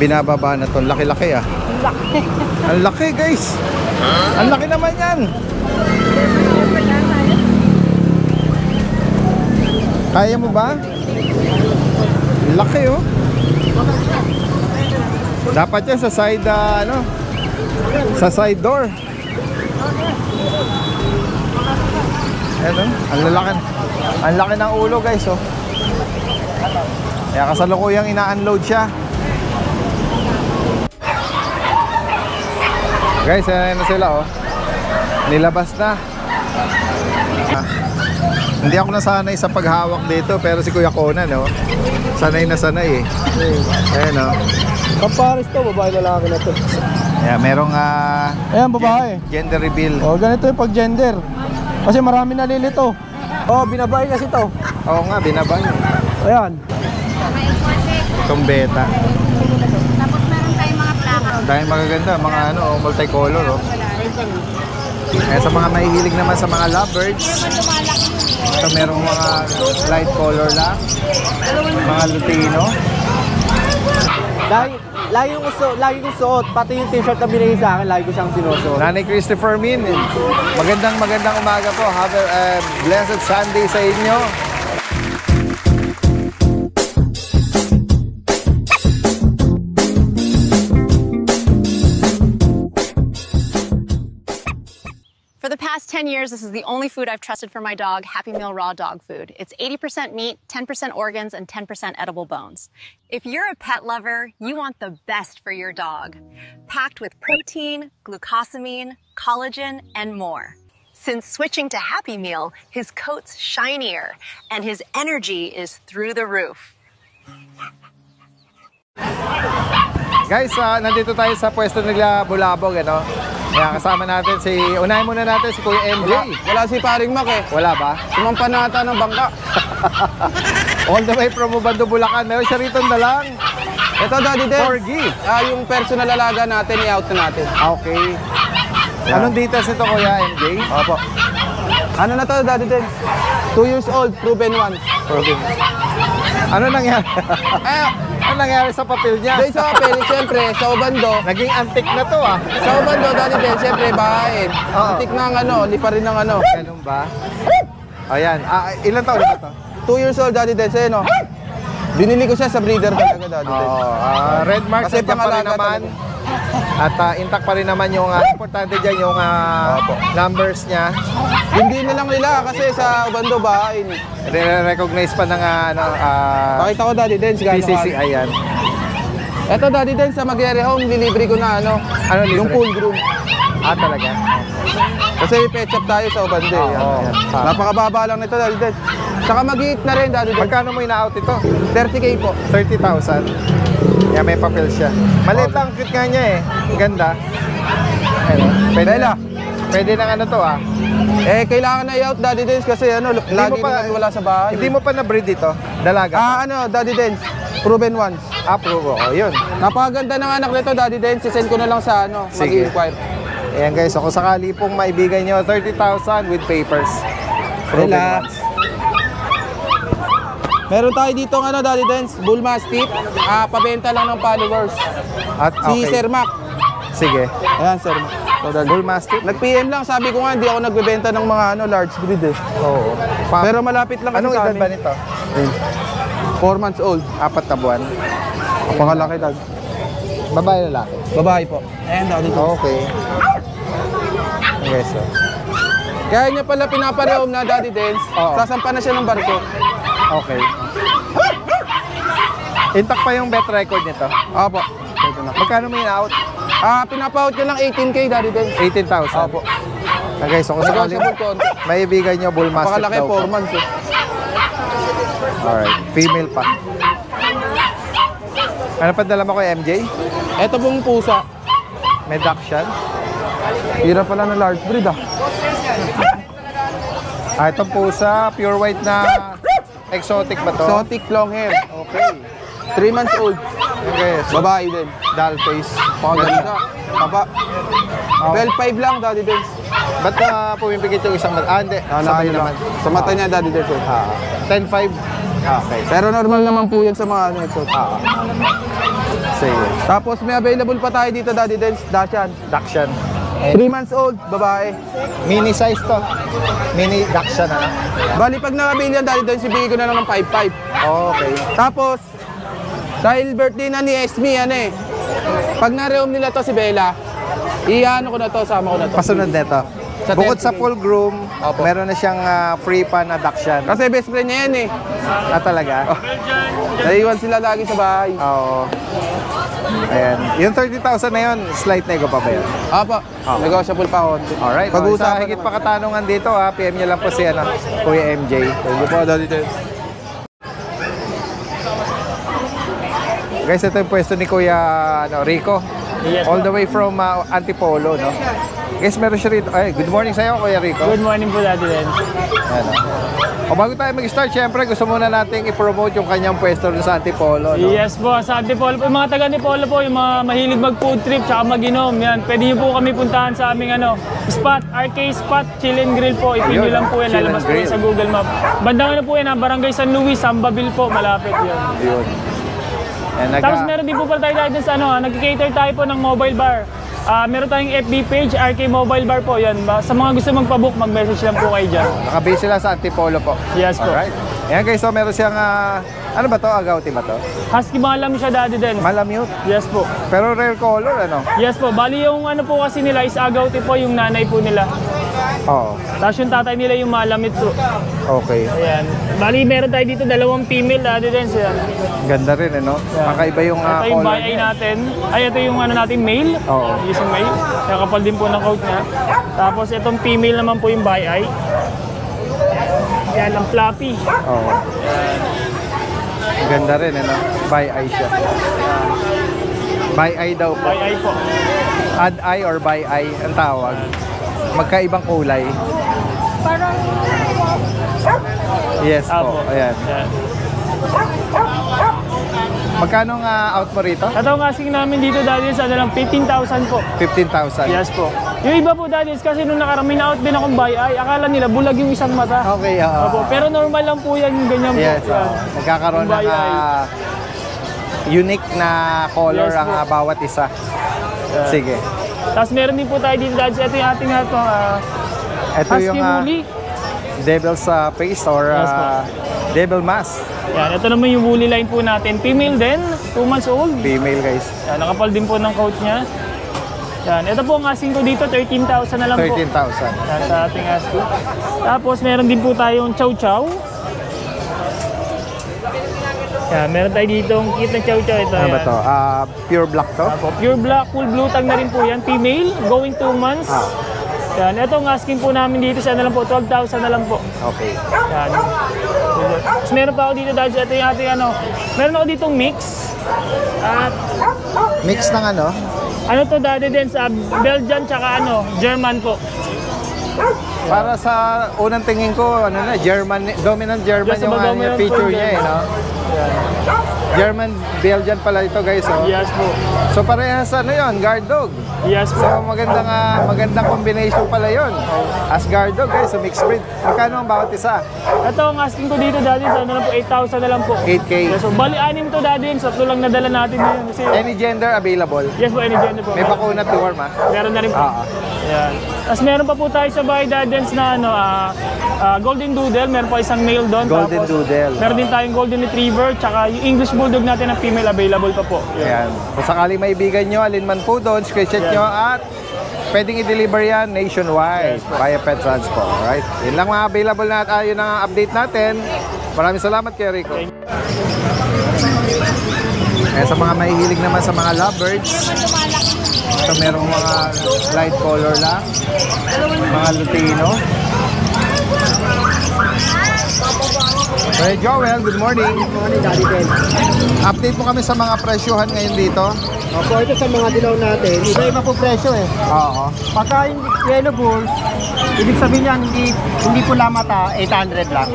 binababa na to. Laki-laki ah. Laki. Ang laki guys. Ang laki naman yan. Kaya mo ba? Laki oh. Dapat yan sa side ano? Sa side door. Ayan, ang laki ng ulo guys oh. Kaya kasalukuyang ina-unload siya. Guys, ayan na sila oh. Nilabas na. Hindi ako nasanay sa paghawak dito, pero si Kuya Conan oh. Sanay na sanay eh. Ayan oh. Kapares to, babae lalaki na to. Yeah, merong ayan, babae. Gender reveal. Oh, ganito yung pag-gender. Kasi marami nalilito. Oh, binabay kasi to. Oo nga, binabay. Ayan. Itong beta. Tapos meron tayong mga plaka. Dahil magaganda, mga ano, multicolor oh. Sa mga mahihilig naman sa mga lovebirds, ito merong mga light color lang, mga Lutino. Lagi kong suot, pati yung t-shirt na binigay sa akin, lagi ko siyang sinusuot. Nanay Christopher Min, magandang umaga po. Have a blessed Sunday sa inyo. For the past 10 years, this is the only food I've trusted for my dog, Happy Meal Raw Dog Food. It's 80% meat, 10% organs, and 10% edible bones. If you're a pet lover, you want the best for your dog. Packed with protein, glucosamine, collagen, and more. Since switching to Happy Meal, his coat's shinier, and his energy is through the roof. Guys, nandito tayo sa pwesto nila Bulabog, ano? Kaya kasama natin unahin muna natin si Kuya MJ. Wala si Paring Mac eh. Wala ba? Sumampanata ng bangka. All the way from Ubando, Bulacan. Meron siya rito na lang. Ito, Daddy Den. Corgi. Yung personal alaga natin, i-out na natin. Okay. Yeah. Anong details ito, Kuya MJ? Opo. Ano na to, Daddy Den? 2 years old, proven once. Proven. Ano nangyari? Ano nangyari sa papel niya? Dahil sa papel, siyempre, sa Ubando. Naging antik na to ah. Sa Ubando, Daddy Den, siyempre, bahain. Antik na ang ano, lipa rin ng ano. Ganun ba? Ayan. Ilan taon na to? 2 years old, Daddy Den, sa'yo, no? Binili ko siya sa breeder talaga, Daddy Den. Red mark Kasi pa rin naman. At intact pa rin naman yung importante dyan yung numbers niya. Hindi na lang nila kasi sa Ubando bahain. Recognize pa ng Pakita ko, Daddy Den, PCC. Ayan. Eto, Daddy Den, sa Magyari Home, nilibre ko na ano yung libre? pool groom. Talaga? Kasi pet shop tayo sa Ubando. Napakababa lang nito, Daddy Den. Saka mag-hit na rin, Daddy Den. Magkano mo ina-out ito? 30K po. 30,000. Yeah, may papel siya. Maliit lang, cute nga niya eh. Ganda. Pwede nang ano to ah. Kailangan na i-out, Daddy Den, kasi ano, lagi naman wala sa bahay. Hindi mo pa na-breed ito? Dalaga? Daddy Den, proven once. Approve ako, yun. Napakaganda ng anak nito, Daddy Den. Sisend ko na lang sa ano, mag-inquire. Ayan guys, ako sakali pong maibigay nyo 30,000 with papers. Proven once. Meron tayo dito ng ano, Daddy Den, Bull Mastiff. Pabenta lang ng followers. Si Sir Mac. Sige. Ayan, Sir Mac. Bull Mastiff? Nag-PM lang, sabi ko nga, hindi ako nagbebenta ng mga ano, large breed eh. Oo. Pero malapit lang kasi anong sa edad amin. ba nito? 4 months old. 4 na buwan. Pakalaki, Dad. Babae lalaki? Babae po. Ayan, Daddy Den. Okay. Okay, so. Kaya niya pala pinaparehom na, Daddy Den. Sasampa na siya ng barko. Okay. Intact pa yung bet record nito? Opo. Magkano mo in-out? Pinapa-out ko lang 18K, Daddy Den. 18,000? Opo. Okay, so kung sakaling maibigan nyo, Bull Mastiff daw. Pakalaki, 4 months eh. Alright, female pa. Ano pa dala mo kay MJ? Ito pong pusa. May Dachshund? Hirap pala na large breed ah. Itong pusa, pure white na exotic ba to? Exotic long hair. Okay. 3 months old. Okay, so Babae din. doll face. Paganda. Taba. 12.5 lang, Daddy Den. Ba't pumipigit yung isang mata? Hindi. Sabay naman. Sa mata niya, Daddy Den. 10.5. Okay. Pero normal naman po yan sa mga ano ito. Sige. Tapos may available pa tayo dito, Daddy Dens, Dachshund. Dachshund. 3 months old, babae. Mini size to. Mini Dachshund, ano? Bali, pag nakabili yan, Daddy Dens, ibigay ko na lang ng 5-5. Okay. Tapos, dahil birthday na ni Esme, ano eh. Pag na-reom nila to si Bella, iano ko na to, sama ko na to. Pasunod nito. Sa Bukod 10 sa full groom, Opo. meron na siyang free pa na Dachshund. Kasi best friend niya yan eh. Talaga? Naiwan sila lagi sa bahay. Oo. Ayan. Yung 30,000 na yun, slight nego pa ba yun? Apo, negotiable pa konti. Alright. Sa Pag-uusapan higit naman. pa katanungan dito, PM nyo lang po si Kuya MJ. Thank you po, Daddy Dens. Guys, ito yung pwesto ni Kuya Rico. Yes, All po. the way from Antipolo, no? Guys, meron siya rito. Ay, good morning sa'yo, Kuya Rico. Good morning po, Daddy Dens. Ano. O bago tayo mag-start, syempre gusto muna nating i-promote yung kanyang pwesto sa Antipolo, no? Yes po, sa Antipolo po. Yung mga taga Antipolo po, yung mga mahilig mag-food trip tsaka mag-inom, yan. Pwede niyo po kami puntahan sa aming spot, RK Spot, Chill and Grill po. Ipin Ayun, niyo lang po yan, Chill lalabas and po yan Grill. sa Google Map. Bandang po yan, Barangay San Luis, Sambaville po, malapit yun. Yun. Yan, Tapos meron din po pala tayo dahil sa nag-cater tayo po ng mobile bar. Meron tayong FB page, RK Mobile Bar po, yan. Sa mga gusto magpabook, mag-message lang po kayo dyan. Nakabase sila sa Antipolo po. Yes po. Alright. Ayan guys, so meron siyang, ano ba to? Agouti ba to? Husky malam siya, Daddy Dens. Malamute. Yes po. Pero rare color, ano? Yes po, bali yung po kasi nila is agouti po, yung nanay po nila. Oo. Tapos yung tatay nila yung malamit po. Okay. Ayan. Bali meron tayo dito dalawang female, Daddy Dens. Yan. Ganda rin, ano? Kakaiba yung Ito yung color bi-eye niya. natin. Ay, ito yung natin male. Oo. Yung male. Kaya kapal din po ng coat niya. Tapos itong female naman po yung bi-eye. Yan, ang floppy. Oo. Ganda rin, ano? By eye siya. By eye daw po. Bi-eye po. Add eye or by eye ang tawag. Magkaibang kulay. Yes po. Apo. Ayan. Yan. Magkano nga out mo rito? Ito ang asking namin dito, Daddy Dens, 15,000 po. 15,000. Yes po. Yung iba po, Daddy Dens, kasi nung nakarami na out din akong bi-eye, akala nila bulag yung isang mata. Okay, oo. Opo, pero normal lang po yan, yung ganyan po. Yes, Yan. Nagkakaroon Yung ng bi-eye. unique na color Yes, ang po. bawat isa. Sige. Tapos meron din po tayo dito, Daddy Dens, ito yung ating Ito husky yung woolly. devil's face or Yes, po. devil mask. Yan, ito naman yung woolly line po natin. Female din, 2 months old. Female, guys. Yan, nakapal din po ng coat niya. Yan, ito po ang asking ko dito, 13,000 na lang po. 13,000. Yan, sa ating asking. Tapos meron din po tayong chow chow. Yan, meron tayo dito ang cute na chow chow. Ito, Ano ba yan. to? Pure black to? Apo, pure black, full blue tag na rin po yan. Female, going 2 months. Yan, ito ang asking po namin dito sa na lang po, 12,000 na lang po. Okay. Yan. Tapos meron pa ako dito dahil ito yung ating meron ako ditong mix. At Mix ng ano? ano to, Daddy Dens, Belgian tsaka German po. Para sa unang tingin ko, German, dominant German Yes, yung dominant feature po niya, yan. no? German, Belgian pala ito, guys, oh. Yes po. So parehas yun, guard dog. Yes po. So magandang combination pala yun. As guard dog, guys, so mixed breed. Magkano ang bawat isa? Ito ang asking ko dito, Daddy, sa na lang po, 8,000 na lang po. 8K. Yes, so bali 6 to, Daddy, tatlo lang nadala natin ngayon. Kasi, Any gender available? yes po, any gender po. May bakuna to warm, ha? Meron na rin po. Yan. Tapos meron pa po tayo sa bahay, Daddy Dens, na Golden Doodle. Meron pa isang male doon. Golden Tapos, Doodle. Meron din tayong Golden Retriever, tsaka yung English Bulldog natin na female available pa po. Ayan. Kung sakaling maibigan nyo, alin man po doon, screenshot nyo at pwedeng i-deliver yan nationwide via Pet Transport. Alright? Yun lang mga available na at yun ang update natin. Maraming salamat kay Rico. Kaya sa mga mahihilig naman sa mga lovebirds, ito merong mga light color lang, mga Lutino. Hey Joel, good morning. Good morning, Daddy Ben. Update mo kami sa mga presyohan ngayon dito. Opo, ito sa mga dilaw natin, iba-iba po presyo eh. Oo. Pagka yung yellow bulls, ibig sabihin yan, hindi pula mata, 800 lang.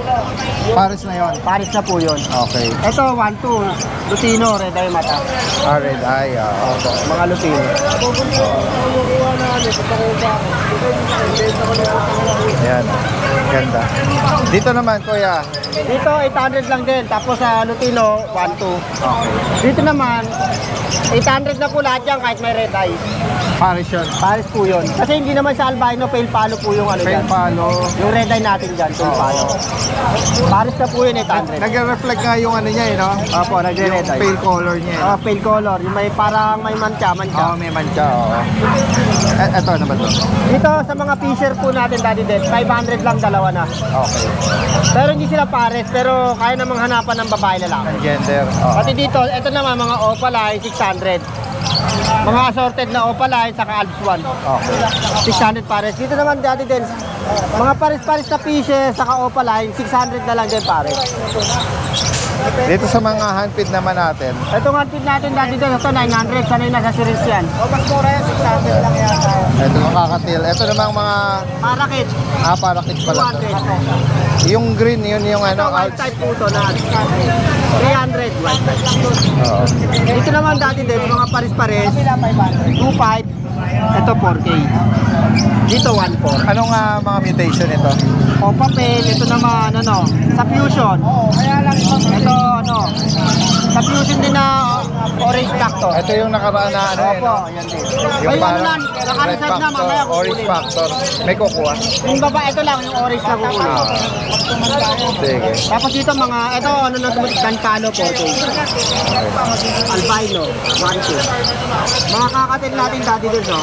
Pares na yon. Paris na po yun. Okay. Ito, 1-2, Lutino, red eye mata. Red eye. Opo, mga Lutino. Yan. Ganda. Dito naman, kuya. Dito, 800 lang din. Tapos sa Lutino, 1-2. Okay. Dito naman, 800 na po lahat yan kahit may red eye. Pares yun. Paris po yun. Kasi hindi naman sa albino, pale palo po yung ano Pale dyan. palo. Yung red eye natin dyan, pale palo. Paris na po yun, 800. Nag-reflect nga yung ano niya eh, no? Opo, nagre-red Yung eye. pale color niya eh. Pale color. Yung may parang may mancha. Oo, may mancha. Oo. Eto, ano ba to? Dito sa mga fisher po natin, Daddy Dead, 500 lang dalawa na. Okay. Pero hindi sila pares, pero kaya namang hanapan ng babae lalaki. Ang gender. Oo. Pati dito, ito naman mga opaline, 600. Mga assorted na opaline, saka Alps 1. Okay. 600 pares. Dito naman Daddy Dead, mga pares-pares na fisher, saka opaline, 600 na lang din pares. Dito sa mga handpid naman natin, Ito nga feed natin Daddy Dead, ito 900, sanay na sa series yan. O mas mura yan, 600 lang yan. ito yung kakatil. Ito namang mga, Parakit, para kids pala to. 200. Yung green, yun yung Ito ano, wild type po ito na 300 wild type. Oo. Dito naman Daddy Dead, mga pares-pares, 2.5, ito 4K. Dito 1.4. Anong mga mutation ito? O papel, ito naman ano, sa fusion. Ito ano, sa fusion din na orange black to. Ito yung nakaraan na ano eh, Opo, no? yan din. Yung Ay, ano parang lang, nakareserve na, mamaya orange kukunin. factor. May kukuha. Yung baba, ito lang, yung orange na kukunin. Sige. Tapos dito mga, ito ano na tumutid, Dancalo 4K. Albino, 1K. Mga kakatil natin dati dun, no?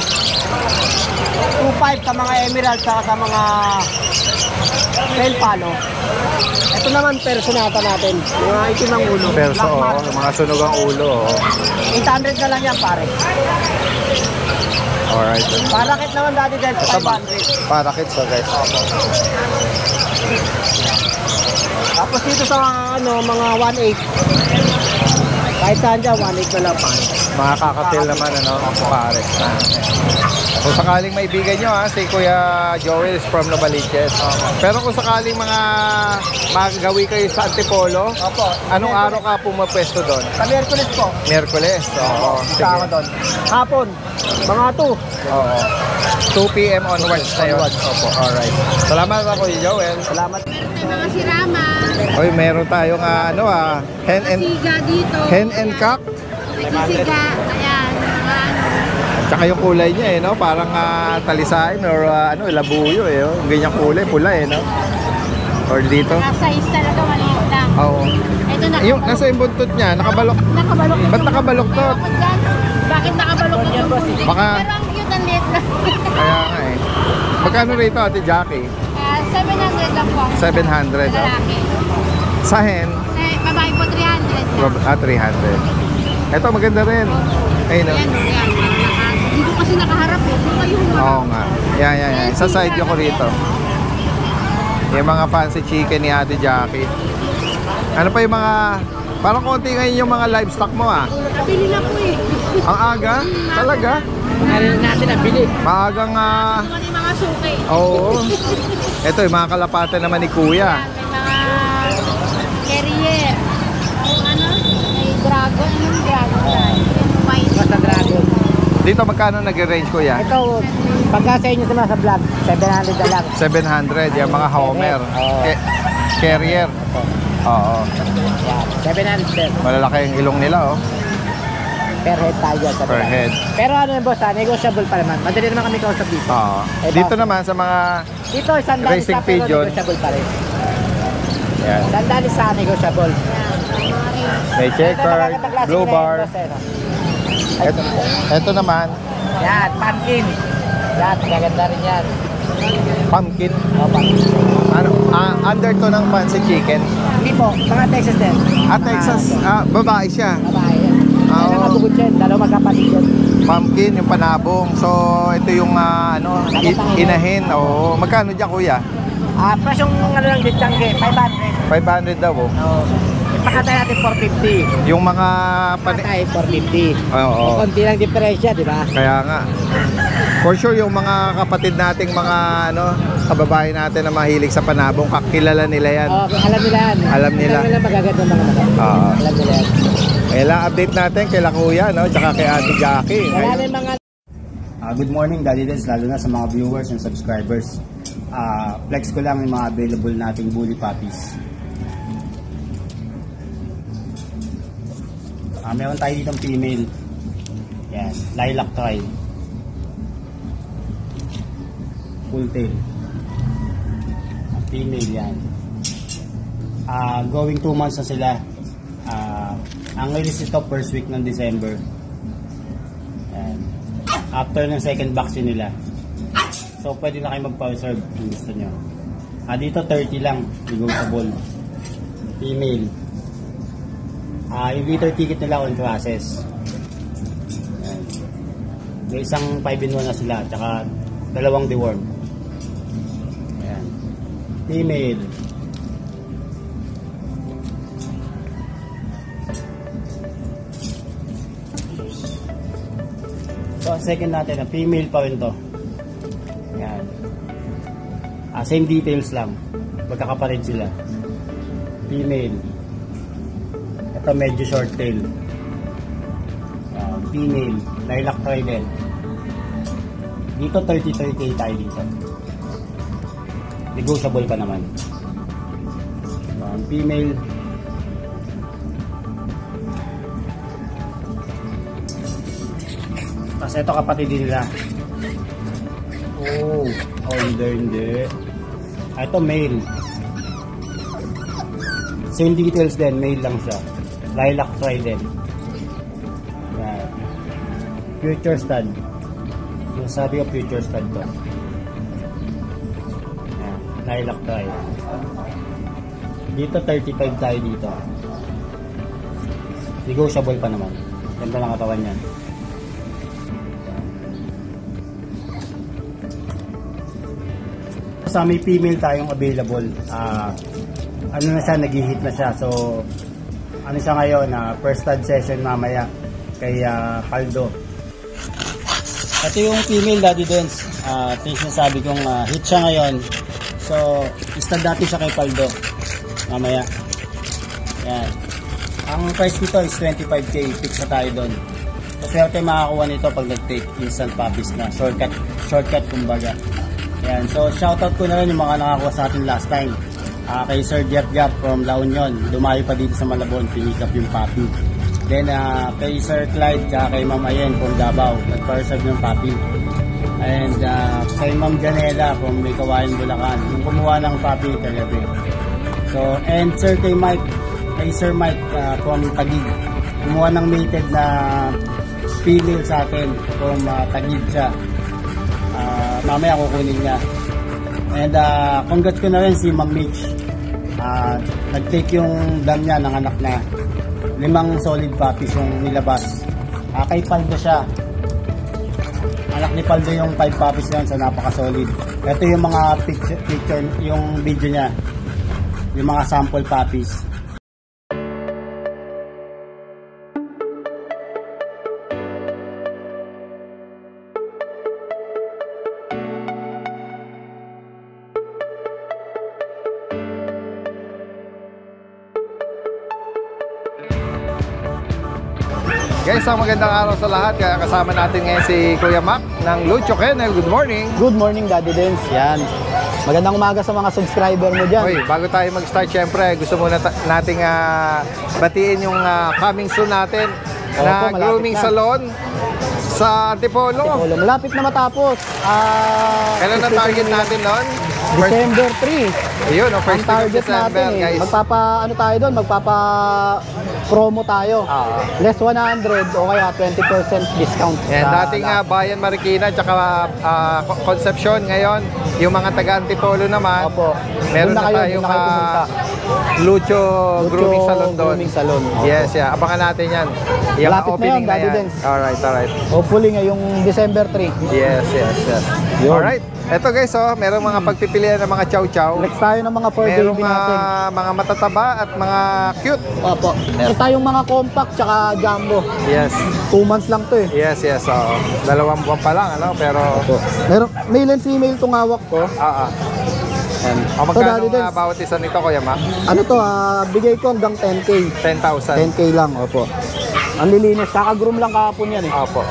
2.5 sa mga emerald, saka sa mga pale palo. Ito naman personata natin, mga itim ng ulo. Perso, Black oo. mark. Yung mga sunog ang ulo, oo. 800 na lang yan, pare. Alright. Parakit naman dati dahil Ito ba? 500. Para kids, guys. Tapos dito sa ano, mga 1.8. Kahit saan dyan, 1.8 na lang, pare. Mga kakatil naman, ano, pare. Kung sakaling maibigan nyo, si Kuya Joel is from Novaliches. Pero kung sakaling mga magawi kayo sa Antipolo, Opo. anong araw ka pumapwesto doon? Sa Miyerkules po. Miyerkules. Oo. Isa ako doon. Hapon, mga 2. Oo. 2 p.m. onwards na yun. Opo, alright. Salamat ako, Kuya Joel. Salamat. May mga sirama, Oy, meron tayong siga dito. hen and cock. May kisiga. Ayan, mga ano. Tsaka yung kulay niya, no? Parang talisain or labuyo, eh. Oh. Ganyang kulay, pula, eh, no? Or dito. Mga size talaga maliit lang. Oo. Ito nakabalok. Yung nasa yung buntot niya, nakabalok. Nakabalok. Ba't nakabalok to? Bakit yan? Bakit nakabalok na yung boss? Baka- Pero ang cute ang liit lang. Kaya nga, eh. Magkano rito, Ate Jackie? 700 lang po. 700, ah. Lalaki. Sa hen, Babae po 300 lang. 300. Ito, maganda rin. Ayun, no? Yan, yan. Dito kasi nakaharap eh. Dito kayo humarap. Oo nga. Yan. Sa side ko rito. Yung mga fancy chicken ni Ate Jackie. Ano pa yung mga... Parang konti ngayon yung mga livestock mo, ah. Bili na po eh. Ang aga? Talaga? Ano natin ang bili? Maagang... Ano yung mga suki. Oo. Ito, yung mga kalapatan naman ni Kuya. May mga carrier. Yung ano, may dragon. Yung dragon na. Yung white. Basta dragon. Dito magkano nag-range, Kuya? Ito, pagka sa inyo sa vlog, 700 na lang. 700, yung mga Homer. Carrier. Oo. Yan, 700 sir. Malalaki yung ilong nila, oh. Per head tayo sa Per vlog. head. Pero ano yung boss, negotiable pa naman. Madali naman kami kausap dito. Oo. Eh, Dito bakit? naman sa mga... Dito, sandali Racing sa pero pigeon. negotiable pa rin. Yan. Sandali sa negotiable. May Ito, checker, magandang klase blue na yun, bar. boss, eh, no? Ito naman, Yan, pumpkin. Yan, maganda rin yan. pumpkin. O, pumpkin. Ano, under to ng fancy chicken. Hindi po, mga Texas din. At Texas, babae siya. Babae yan. Oo. Yan ang kabukod siya, dalawa magkapatid yan. Pumpkin, yung panabong. So, ito yung inahin. Oo. Magkano dyan, Kuya? Presyong ano lang din, Changge, 500. 500 daw, oh. Oo. pakatay natin 450. Yung mga Pakatay 450. Oo. Konti lang diferensya, di ba? Kaya nga. For sure, yung mga kapatid nating mga kababayan natin na mahilig sa panabong, kakilala nila yan. Alam nila yan. Alam nila. Alam nila magagandang mga mata. Oo. Alam nila yan. Kailan update natin kay Kuya, tsaka kay Ate Jackie. Wala na yung mga... Good morning, Daddy Dens, lalo na sa mga viewers and subscribers. Flex ko lang yung mga available nating bully puppies. Meron tayo ditong female. Yan, lilac toy. Full tail. Female yan. Going 2 months na sila. Ang release ito first week ng December. Yan. After ng second vaccine nila. So pwede na kayo magpa-reserve kung gusto nyo. Dito 30 lang, negotiable. Female. Yung liter ticket nila on process. Yan. May isang 5-in-1 na sila, tsaka 2 deworm. Yan. Female. So, second natin, female pa rin to. Yan. Same details lang. Magkakapatid sila. Female. Ito medyo short tail. Yan. Female. Lilac toy din. Dito 30-30 tayo dito. Negotiable pa naman. Yan. Female. Tapos ito kapatid din nila. Hindi. Ito male. Same details din, male lang siya. Lilac toy din. Yan. Future stud. Yung sabi ko future stud to. Yan. Lilac toy. Dito 35 tayo dito. Negotiable pa naman. Ganda ng katawan yan. Sa may female tayong available. Ano na siya, nag-hit na siya. So, ano siya ngayon, first stud session mamaya kay Paldo. Ito yung female, Daddy Dens. Ito yung sinasabi kong hit siya ngayon. So, stud natin siya kay Paldo mamaya. Yan. Ang price nito is 25k. Fix na tayo doon. So, swerte makakuha nito pag nag-take instant puppies na. Shortcut kumbaga. Yan. So, shoutout ko na rin yung mga nakakuha sa atin last time. Kay Sir Jeff Gap from La Union. Dumayo pa dito sa Malabon, pinick up yung puppy. Then, kay Sir Clyde, kay Ma'am Ayen from Davao, nagpa-reserve yung puppy. And kay Ma'am Janela from May Kawayan, Bulacan, yung kumuha ng puppy kagabi. So, and Sir kay Sir Mike from Taguig, kumuha ng mated na female sa atin from Taguig siya. Mamaya kukunin niya. And congrats ko na rin si Ma'am Mitch. Nag-take yung dam niya ng anak na 5 solid puppies yung nilabas. Kay Paldo siya. Anak ni Paldo yung 5 puppies yan, so napaka-solid. Ito yung mga picture, yung video niya. Yung mga sample puppies. Guys, magandang araw sa lahat. Kaya kasama natin ngayon si Kuya Mac ng Lucho Kennel. Good morning. Good morning, Daddy Dens. Yan. Magandang umaga sa mga subscriber mo dyan. Oy, bago tayo mag-start, syempre, gusto muna nating batiin yung coming soon natin na grooming salon sa Antipolo. Malapit na matapos. Kailan na target natin noon? December 3. Ayun, first ang week of target December, natin, guys. tayo doon, promo tayo. Less 100 o kaya 20% discount. Yan, dating Bayan Marikina tsaka Concepcion ngayon, yung mga taga Antipolo naman. Opo. Meron na tayong Lucho Grooming Salon doon. Yes, yeah. Abangan natin yan. Yung Malapit na yun, Daddy yan. Dens. Alright. Hopefully ngayong December 3. Yes. Yun. Alright. Ito guys, oh, merong mga pagpipilian ng mga chow-chow. Flex tayo ng mga for Merong baby natin. mga matataba at mga cute. Opo. Meron tayong mga compact tsaka jumbo. Yes. 2 months lang to eh. Yes, yes. Oo. 2 buwan pa lang, ano? Pero, Meron, male and female itong hawak ko. Yan. O, Ito, magkano Daddy Dens. nga bawat isa nito, Kuya Mac? Ano to, bigay ko hanggang 10K. 10,000. 10K lang, opo. Ang lilinis, kaka-groom lang kahapon yan eh. Opo.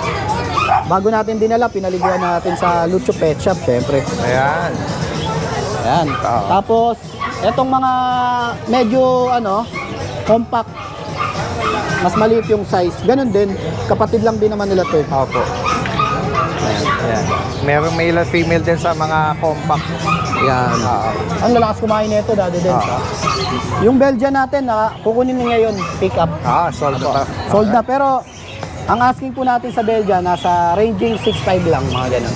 Bago natin dinala, pinaliguan natin sa Lucho Pet Shop, syempre. Ayan. Ayan. Oo. Tapos, etong mga medyo, compact, mas maliit yung size. Ganun din, kapatid lang din naman nila to eh. Opo. Ayan. Merong male at female din sa mga compact. Yan. Ang lalakas kumain nito, Daddy Dens. Yung Belgian natin, kukunin niya ngayon, pick up. Sold na. Sold na, pero ang asking po natin sa Belgian, nasa ranging 6.5 lang, mga ganun.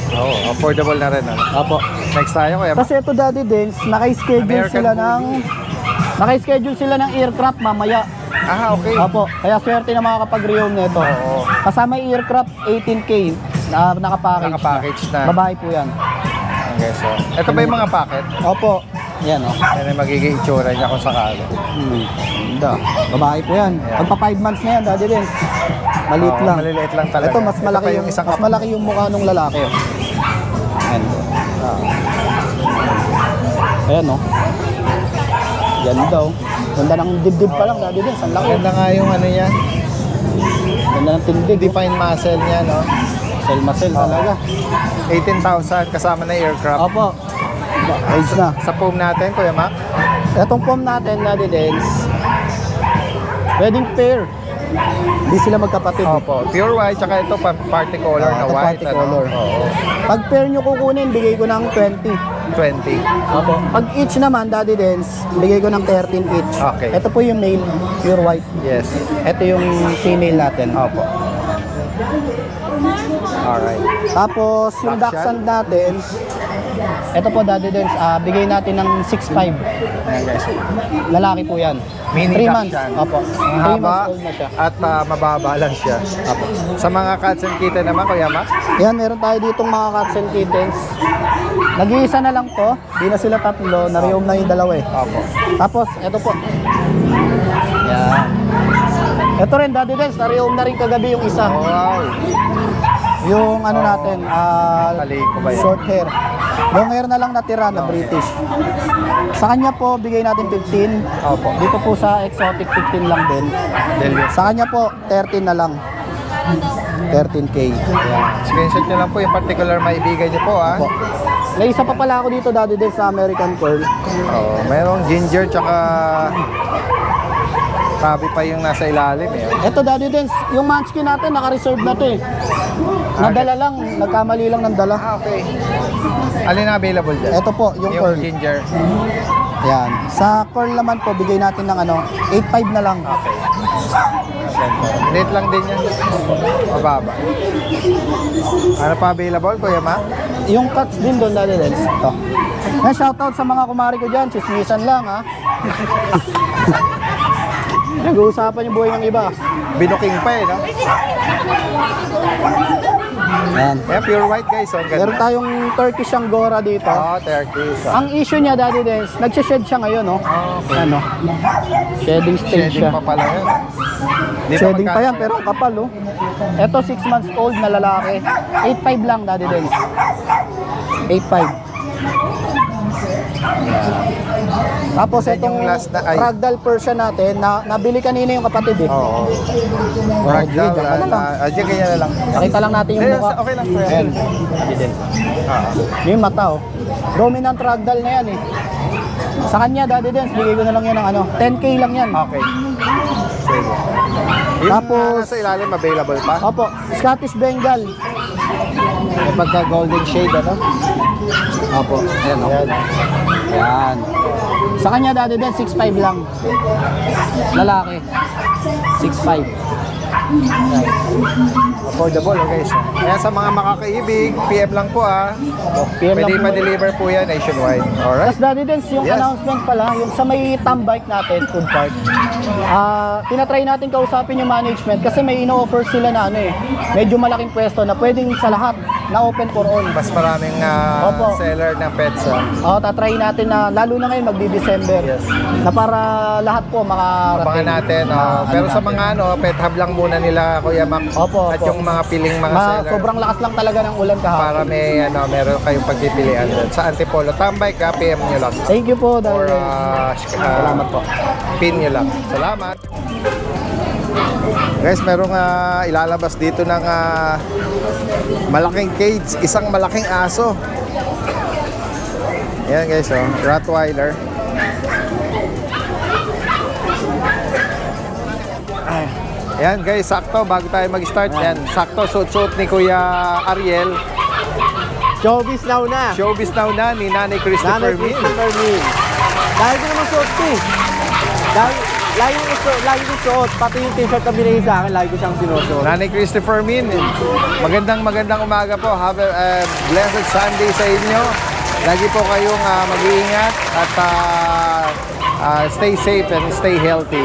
Affordable na rin. Ano? Opo. Next tayo, Kuya Mac. Kasi ito, Daddy Dens, naka-schedule sila ng aircraft mamaya. Okay. Opo, kaya swerte na makakapag-rehome nito. Oo. Kasama yung aircraft, 18K na nakapackage. Nakapackage na. Babae po yan. Okay, so. Ito ba yung mga packet? Opo. Yan o. Yan ang magiging itsura niya kung sakali. Ganda. Babae po yan. Magpa 5 months na yan, Daddy Dens. Maliit lang. Maliliit lang talaga. Ito, mas malaki pa yung, isang mas malaki yung mukha ng lalaki. Ayan. Ayan o. Ganda o. Ganda ng dibdib pa lang, Daddy Dens. Ang laki. Ganda nga yung ano niya. Ganda ng tindig. Define muscle niya, no? Masel talaga. 18,000 kasama na aircraft. Opo. Age na. Sa foam natin, Kuya Mac? Etong foam natin, Daddy Dens, wedding pair. Hindi sila magkapatid. Opo. Pure white, tsaka ito party color na ito white. party color. Oo. Pag pair nyo kukunin, bigay ko ng 20. 20. Opo. Pag each naman, Daddy Dens, bigay ko ng 13 each. Okay. Ito po yung male, pure white. Yes. Ito yung female natin. Opo. Alright. Tapos, yung Dachshund. Dachshund natin, ito po, Daddy Dens, bigay natin ng 6.5. Ayan guys. Lalaki po yan. Mini 3 months. Dachshund. Opo. Ang 3 haba months old na siya. at mababa lang siya. Opo. Sa mga cats and kitten naman, Kuya Mac? Yan, meron tayo ditong mga cats and kittens. Nag-iisa na lang to. Di na sila tatlo. Na-rehome na yung dalawa eh. Opo. Tapos, eto po. Yan. Ito rin, Daddy Dens. Na-rehome na rin kagabi yung isa. Wow. Yung ano natin, Kaliko ba yan? short hair. Long hair na lang natira na British. Sa kanya po, bigay natin 15. Opo. Dito po sa exotic, 15 lang din. Delio. Sa kanya po, 13 na lang. 13K. Screenshot nyo lang po yung particular maibigan nyo po, ha? Po. May isa pa pala ako dito, Daddy Dens, sa American Pearl. Oo. Mayroong ginger, tsaka tabi pa yung nasa ilalim, eh. Ito, Daddy Dens, yung munchkin natin, naka-reserve na to eh. Nadala lang, nagkamali lang ng dala. Okay. Alin na available dyan? Ito po, yung pearl. ginger. Yan. Sa pearl naman po, bigay natin ng 8.5 na lang. Okay. Late lang din yan. Mababa. Ano pa available, Kuya Ma? Yung cuts din doon, Daddy Dens. Ito. Yan, shoutout sa mga kumari ko dyan. Chismisan lang, ha. Nag-uusapan yung buhay ng iba. Binuking pa, eh, no? Yan. Ayan, pure white, guys. Oh, ganda. Meron tayong Turkish Angora dito. Turkish. Ang issue niya, Daddy Dens, nagsished siya ngayon, no? Okay. Ano? Shedding stage Shedding siya. pa pala yun. Di ba Shedding pa magkano yan, pero ang kapal, oh. Ito, 6 months old na lalaki. 8.5 lang, Daddy Dens. 8.5. Tapos Then itong yung last na ay- ragdoll Persian natin, nabili kanina yung kapatid eh. Oo. Ragdoll, Ragdoll. diyan ka na lang. Ganyan na lang. Pakita lang natin yung Eh, mukha. okay lang, Kuya. Ayan, Daddy Dens. Yung mata, oh. Dominant ragdoll na yan eh. Sa kanya, Daddy Dens, bigay ko na lang yan ng 10K lang yan. Okay. Sige. Yung Tapos- nasa ilalim, available pa? Opo, Scottish Bengal. May pagka golden shade, ano? Opo, ayan o. Yan. Yan. Sa kanya, Daddy Dens, 6.5 lang. Lalaki. 6.5. Affordable, guys. Kaya sa mga makakaibig, PM lang po, PM Pwede lang po. pa-deliver po yan nationwide. Alright? Tapos, Daddy Dens, yung Yes. announcement pala, yung sa may tambike natin, food park, tinatry natin kausapin yung management kasi may ino-offer sila na medyo malaking pwesto na pwedeng sa lahat. na open for all. Mas maraming Opo. seller ng pets. Tatry natin na, lalo na ngayon magdi-December. Yes. Na para lahat po makarating. Abangan natin. Pero sa mga pet hub lang muna nila, Kuya Mac. Opo, At opo. yung mga piling mga seller. Sobrang lakas lang talaga ng ulan kahapon. Para may meron kayong pagpipilian doon. Sa Antipolo Tambay ka, PM nyo lang. Thank you po. Or Salamat po. pin nyo lang. Salamat. Guys, merong ilalabas dito ng malaking cage, isang malaking aso. Ayan guys, Rottweiler. Ayan guys, sakto bago tayo mag-start. Yan, sakto suot-suot ni Kuya Ariel. Showbiz now na. Showbiz now na ni Nanay Christopher Min. Dahil ko naman suot ko eh. Dahil lagi ko suot. Pati yung t-shirt na binigay sa akin, lagi ko siyang sinusuot. Nanay Christopher Min, magandang umaga po. Have a blessed Sunday sa inyo. Lagi po kayong mag-iingat at stay safe and stay healthy.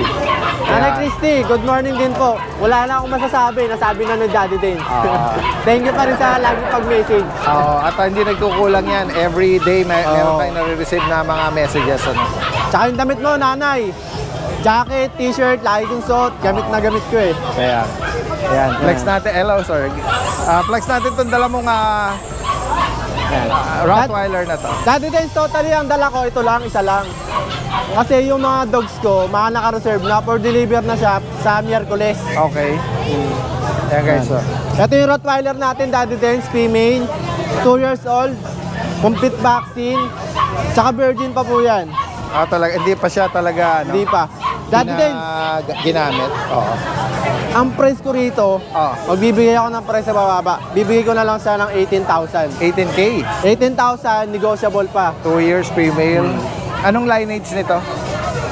Nanay Christy, good morning din po. Wala na akong masasabi, nasabi na ng Daddy Dance. Thank you pa rin sa lagi pag-message. At hindi nagkukulang yan. Every day meron tayong nare-receive na mga messages. Tsaka yung damit mo, Nanay. Jacket, t-shirt, lagi kong suot. Gamit na gamit ko eh. Kaya, ayan. Flex natin. Hello, sir. Flex natin itong dala mong Rottweiler na to. Daddy Dance, totally ang dala ko, ito lang, isa lang. Kasi yung mga dogs ko, mga naka-reserve na, for deliver na siya sa Miyerkules. Okay. Ayan guys. Ito yung Rottweiler natin, Daddy Dance, female, 2 years old, complete vaccine, tsaka virgin pa po yan. Talaga, hindi pa siya talaga, Hindi pa. Daddy Dance, ginamit. Oo. ang price ko rito, magbibigay ako ng price sa bababa. Bibigay ko na lang siya ng 18,000. 18K? 18,000, negotiable pa. 2 years female. Anong lineage nito?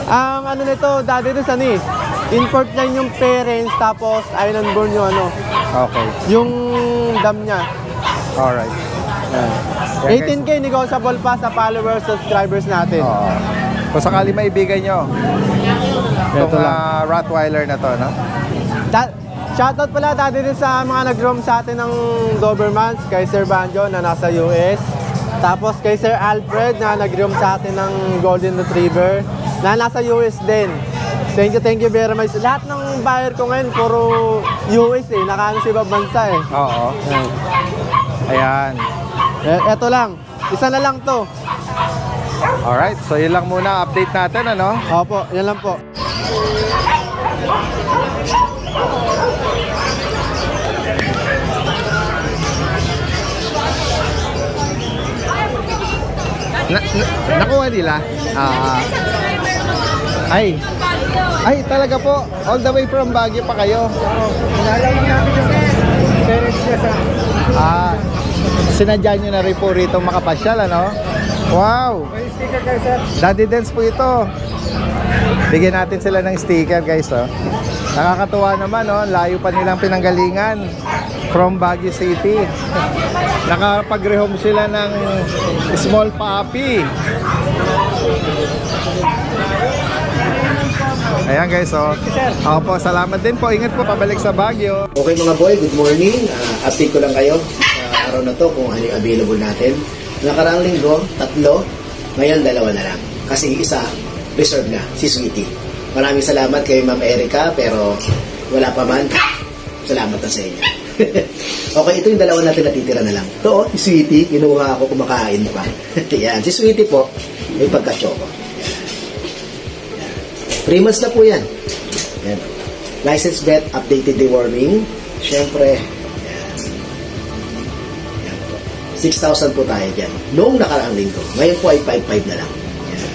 Ang ano nito, Daddy Dance, import lang yung parents, tapos island born yung Okay. yung dam niya. Alright. 18K negotiable pa sa followers, subscribers natin. Kung sakali maibigay nyo, itong Rottweiler na to, no? Shoutout pala Daddy din sa mga nag-roam sa atin ng Dobermans, kay Sir Banjo na nasa US. Tapos kay Sir Alfred na nag-roam sa atin ng Golden Retriever na nasa US din. Thank you very much. Lahat ng buyer ko ngayon puro US eh, nakaano sa ibang bansa eh. Oo. Ayan. Eto lang, isa na lang to. Alright, so yun lang muna update natin, ano? Opo, yan lang po. Nakuha nila? Ay, talaga po. All the way from Baguio pa kayo. Nalaman namin yung parents niya sa... Sinadya nyo na rin po rito makapasyal, ano? Wow! May sticker kayo, sir. Daddy Dance po ito. Bigyan natin sila ng sticker, guys, oh. Nakakatuwa naman, oh. Layo pa nilang pinanggalingan from Baguio City. Nakapag-rehome sila ng small puppy. Ayan guys, oh. Opo, salamat din po. Ingat po, pabalik sa Baguio. Okay mga boy, good morning. Update ko lang kayo sa araw na to kung ano yung available natin. Nakaraang linggo, 3. Ngayon, 2 na lang. Kasi isa, reserve na, si Sweetie. Maraming salamat kay Ma'am Erica, pero wala pa man. Salamat na sa inyo. Okay, ito yung 2 natin natitira na lang. Ito, si Sweetie, kinuha ako, kumakain pa. Yan, si Sweetie po, may pagka-choco. 3 months na po yan. Yan. License vet, updated deworming. Siyempre, yan. Yan po. 6,000 po tayo dyan. Noong nakaraang linggo. Ngayon po ay 5,500 na lang. Yan.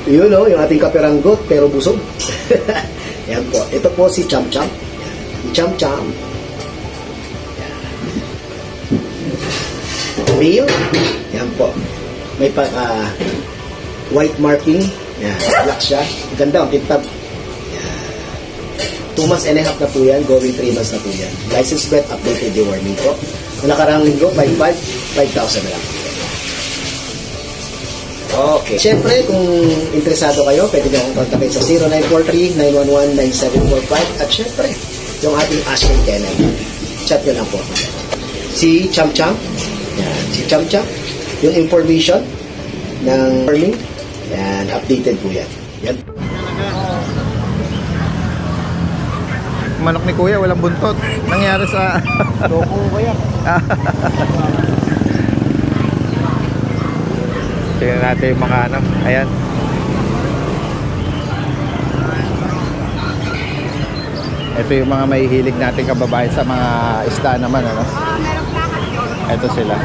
Yun o, yung ating kaperanggot, pero busog. Yan po. Ito po si Cham Cham. Si Cham Cham. Male. Yan po. May white marking. Yan. Black siya. Ganda ang tintab. 2 months and a half na po yan. Going 3 months na po yan. License vet, updated deworming po. Kung nakarang linggo, 5,000 na lang. Okay. Siyempre, kung interesado kayo, pwede nyo akong kontakin sa 0943-911-9745. At siyempre, yung ating Ashton Kennel. Chat nyo lang po. si Cham Cham. Yan, si Cham Cham. Yung information ng farming. Yan, updated po yan. Yan. Manok ni Kuya, walang buntot. Nangyari sa... Loko ko yan. Tingnan natin yung mga ano. Ayan. Ito yung mga mahihilig natin kababayan sa mga isda naman, ano? Ito sila.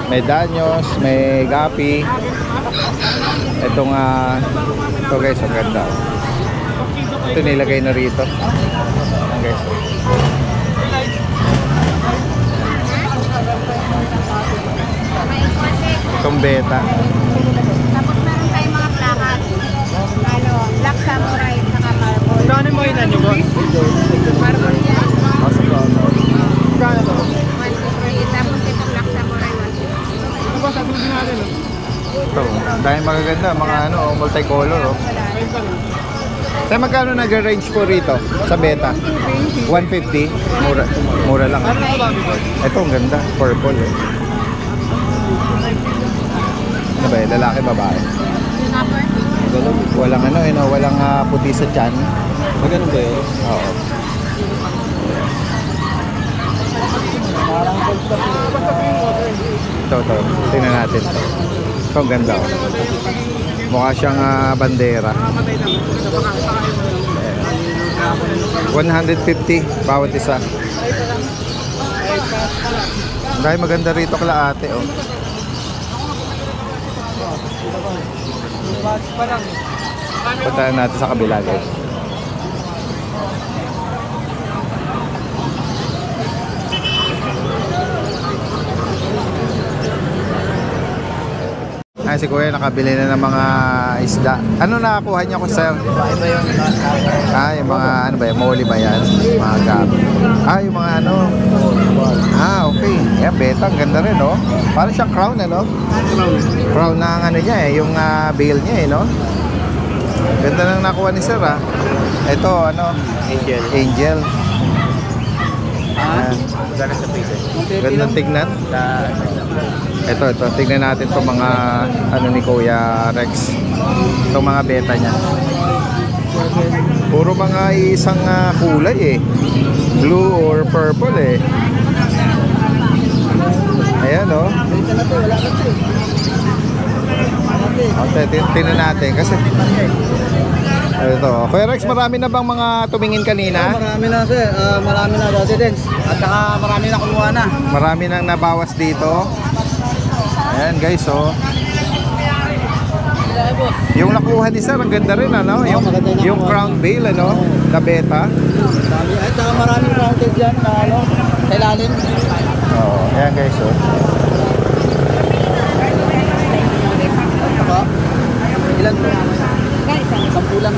May danyos, may gapi. Itong ito guys, ang ganda. Ito nilagay na rito. Ayan guys. Itong beta. Tapos meron tayong mga plakat. Black Samurai, saka Marble. Kano mo yun nyo, boss? Marble yan. Kano to? 150. Tapos ito Black Samurai, 150. Ano ba, sabihin natin, no? Ito, dahil magaganda, mga ano, multicolor, oh. Tayo magkano nag-range po rito sa beta? 150? Mura lang. Ito, ang ganda, purple, eh. Ano ba, lalaki, babae? Walang ano, walang puti sa tiyan. Magano ba yun? Oo. Ito. Tingnan natin. Ito, ang ganda. Oh. Mukha siyang bandera. 150 bawat isa. Dahil maganda rito kala ate, oh. Puntahan natin sa kabila, guys. Ay, si Kuya nakabili na ng mga isda. Ano nakakuha niya ko, sir? Iba yung Yung mga ano ba yan? Moli ba yan? Mga gabi. Yung mga ano. Okay. Yan, beta. Ang ganda rin, no? Parang siyang crown, ano? Crown na ano niya, yung bail niya, no? Ganda nang nakuha ni sir, Ito, ano? Angel. Gana sa piso. Gandang tignan. Ito, tignan natin itong mga ano ni Kuya Rex. Itong mga beta niya. Puro mga isang kulay, eh. Blue or purple, eh. Ayan, oh. Tingnan natin kasi ito. Kuya Rex, marami na bang mga tumingin kanina? Marami na, sir. Marami na dati din. At saka marami na kumuha na. Marami nang nabawas dito. Ayan guys, oh. Yung nakuha ni sir, ang ganda rin, ano? Yung crown bail, ano? Na beta. At saka maraming rounded dyan na ano, sa ilalim. Oo, ayan guys, oh. Ilan po? 10 lang.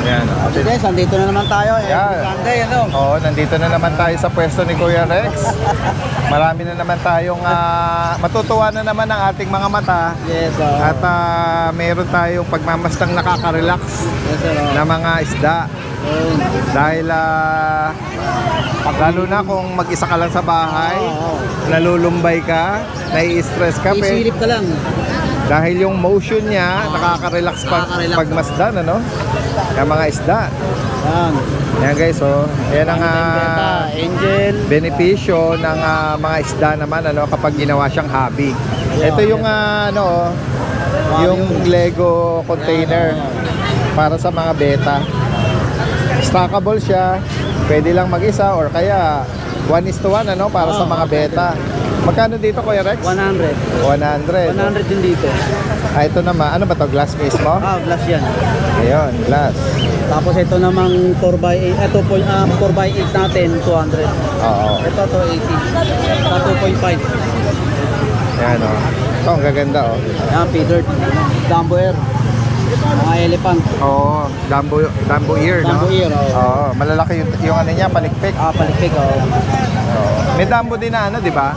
Ayan, Okay guys, nandito na naman tayo. Sunday, ano? Oo, nandito na naman tayo sa pwesto ni Kuya Rex. Marami na naman tayong matutuwa na naman ang ating mga mata. Yes, At meron tayong pagmamastang nakaka-relax na mga isda. Dahil lalo na kung mag-isa ka lang sa bahay, nalulumbay ka, nai-stress ka, isilip ka lang. dahil yung motion niya nakaka-relax pagmasdan, ano? Yung mga isda. Yan guys, oh. Yan ang angel benepisyo ng mga isda naman, ano, kapag ginawa siyang hobby. Ito yung ano, yung Lego container para sa mga beta. Stackable siya. Pwede lang mag-isa or kaya 1:1, ano, para sa mga beta. Magkano dito, Kuya Rex? 100. 100. 100 din dito. Ito naman, ano ba to? Glass mismo? Glass yan. Ayun, glass. Tapos ito namang 4x8. Ito po, 4x8 natin, 200. Oo. Ito to 80. Ito 2.5. Ayan, oh. Ito, ang gaganda, oh. Yan, feeder. Dumbo air. Mga elephant. Oo, Dumbo ear, no? Dumbo ear, oo. Oo, malalaki yung ano niya, palikpik. Palikpik, oo. May Dumbo din na ano, di ba?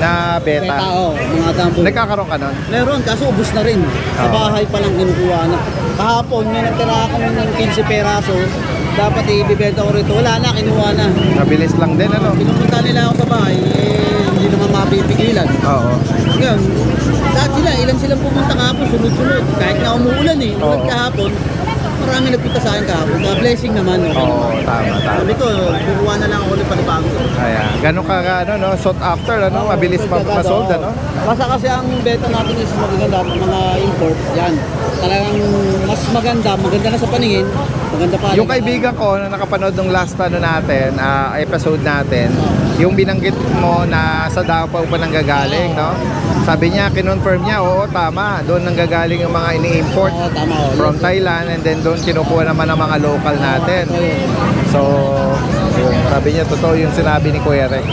Na beta. Mga Dumbo. Nagkakaroon ka nun? Meron, kaso ubus na rin. Sa bahay pa lang kinukuha na. Kahapon, may nagtira ako ng 15 peraso. dapat ibibenta ko rito. Wala na, kinuha na. Mabilis lang din, ano? Pinupunta nila ako sa bahay, hindi naman mapipigilan. Oo. Ngayon, lahat sila, ilan silang pumunta kahapon, sunod-sunod. Kahit na umuulan Oo. kahapon, marami nagpunta sa akin kahapon. Blessing naman. Oo, tama. Sabi ko, kukuha na lang ako ulit panibago. Ayan. Ganun ka, ano, no? Sought after, ano? Mabilis ma-sold, ano? Basta kasi ang beta natin is maganda, mga import, yan. Talagang mas maganda na sa paningin, maganda pa. Yung kaibigan ko na nakapanood ng last natin, episode natin, yung binanggit mo na sa Davao pa nanggagaling, no? Sabi niya, kinonfirm niya, oo, tama. Doon nanggagaling yung mga ini-import from Thailand, and then doon kinukuha naman ng mga local natin. So, yun, sabi niya, totoo yung sinabi ni Kuya Rex.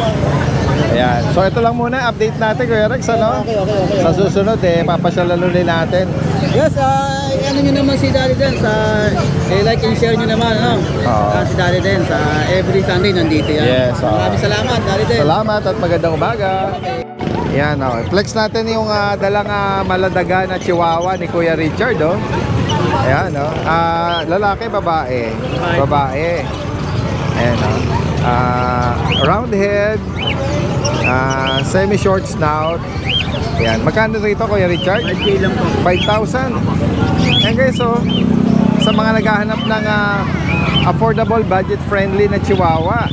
Ayan. So, ito lang muna, update natin, Kuya Rex, ano? Okay. Sa susunod, papasyalalo rin natin. Yes, ano nyo naman si Daddy Den sa like and share nyo naman, ano? Si Daddy Den sa every Sunday nandito yan. Yes, Maraming salamat, Daddy Den. Salamat at magandang umaga. Yan, flex natin yung dalang maladaga na chihuahua ni Kuya Richard, oh. Ayan, lalaki, babae. Babae. Ayan, round head, semi-short snout. Ayan, magkano rito, Kuya Richard? 5K lang po. 5,000. Ayan guys, so sa mga naghahanap ng affordable, budget-friendly na chihuahua,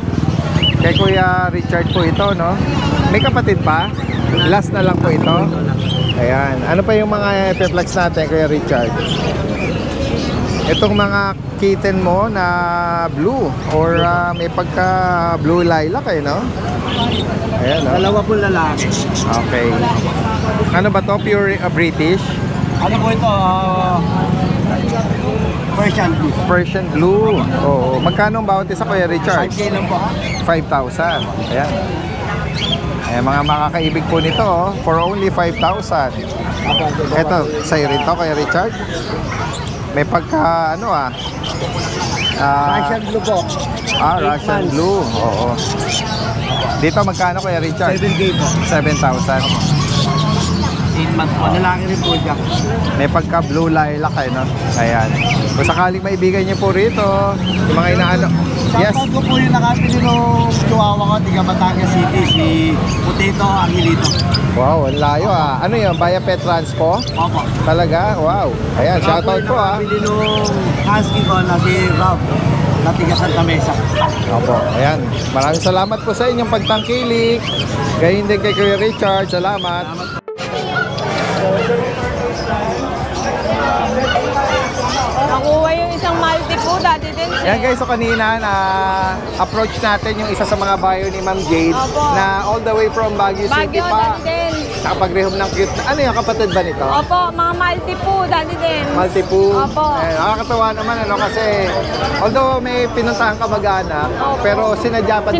kay Kuya Richard po ito, no? May kapatid pa? Last na lang po ito. Ayan. Ano pa yung mga epiplex natin, Kuya Richard? Itong mga kitten mo na blue or may pagka blue lilac, no? Ayan, no? Dalawa po lalaki. Okay. Ano ba to? Pure British? Ano po ito? Persian blue. Persian blue. Oo. Magkano ang bawat isa, Kuya Richard? 5K lang po. 5,000. Ayan. Ayan, mga makakaibig po nito, for only 5,000. Ito, sa'yo rin to, Kuya Richard? May pagka, Russian blue po. Russian blue. Oo. Dito, magkano, Kuya Richard? 7K po. 7,000. 8 months po. Lalaki rin po siya. May pagka blue lilac, no? Ayan. Kung sakaling maibigay niyo po rito, yung mga inaano. Yes. Shoutout ko po yung nakapili ng chihuahua ko, tiga Batangas City, si Potato Angelito. Wow, ang layo Ano yun? Via Pet Transpo? Opo. Talaga? Wow. Ayan, shoutout po Nakapili nung husky ko na si Rob, na tiga Santa Mesa. Opo, ayan. Maraming salamat po sa inyong pagtangkilik. Gayon din kay Kuya Richard. Salamat. Nakuha yung isang multi po, Daddy Den. Ayan guys, so kanina approach natin yung isa sa mga buyer ni Ma'am Jade. Opo. Na all the way from Baguio City Baguio, pa. Daddy Den. Nakapagrehom ng cute. Ano yung kapatid ba nito? Opo, mga multi po, Daddy Den. Multi-poo. Opo. Nakakatawa naman kasi although may pinuntahan ka mag-anak, Opo. pero sinadya pa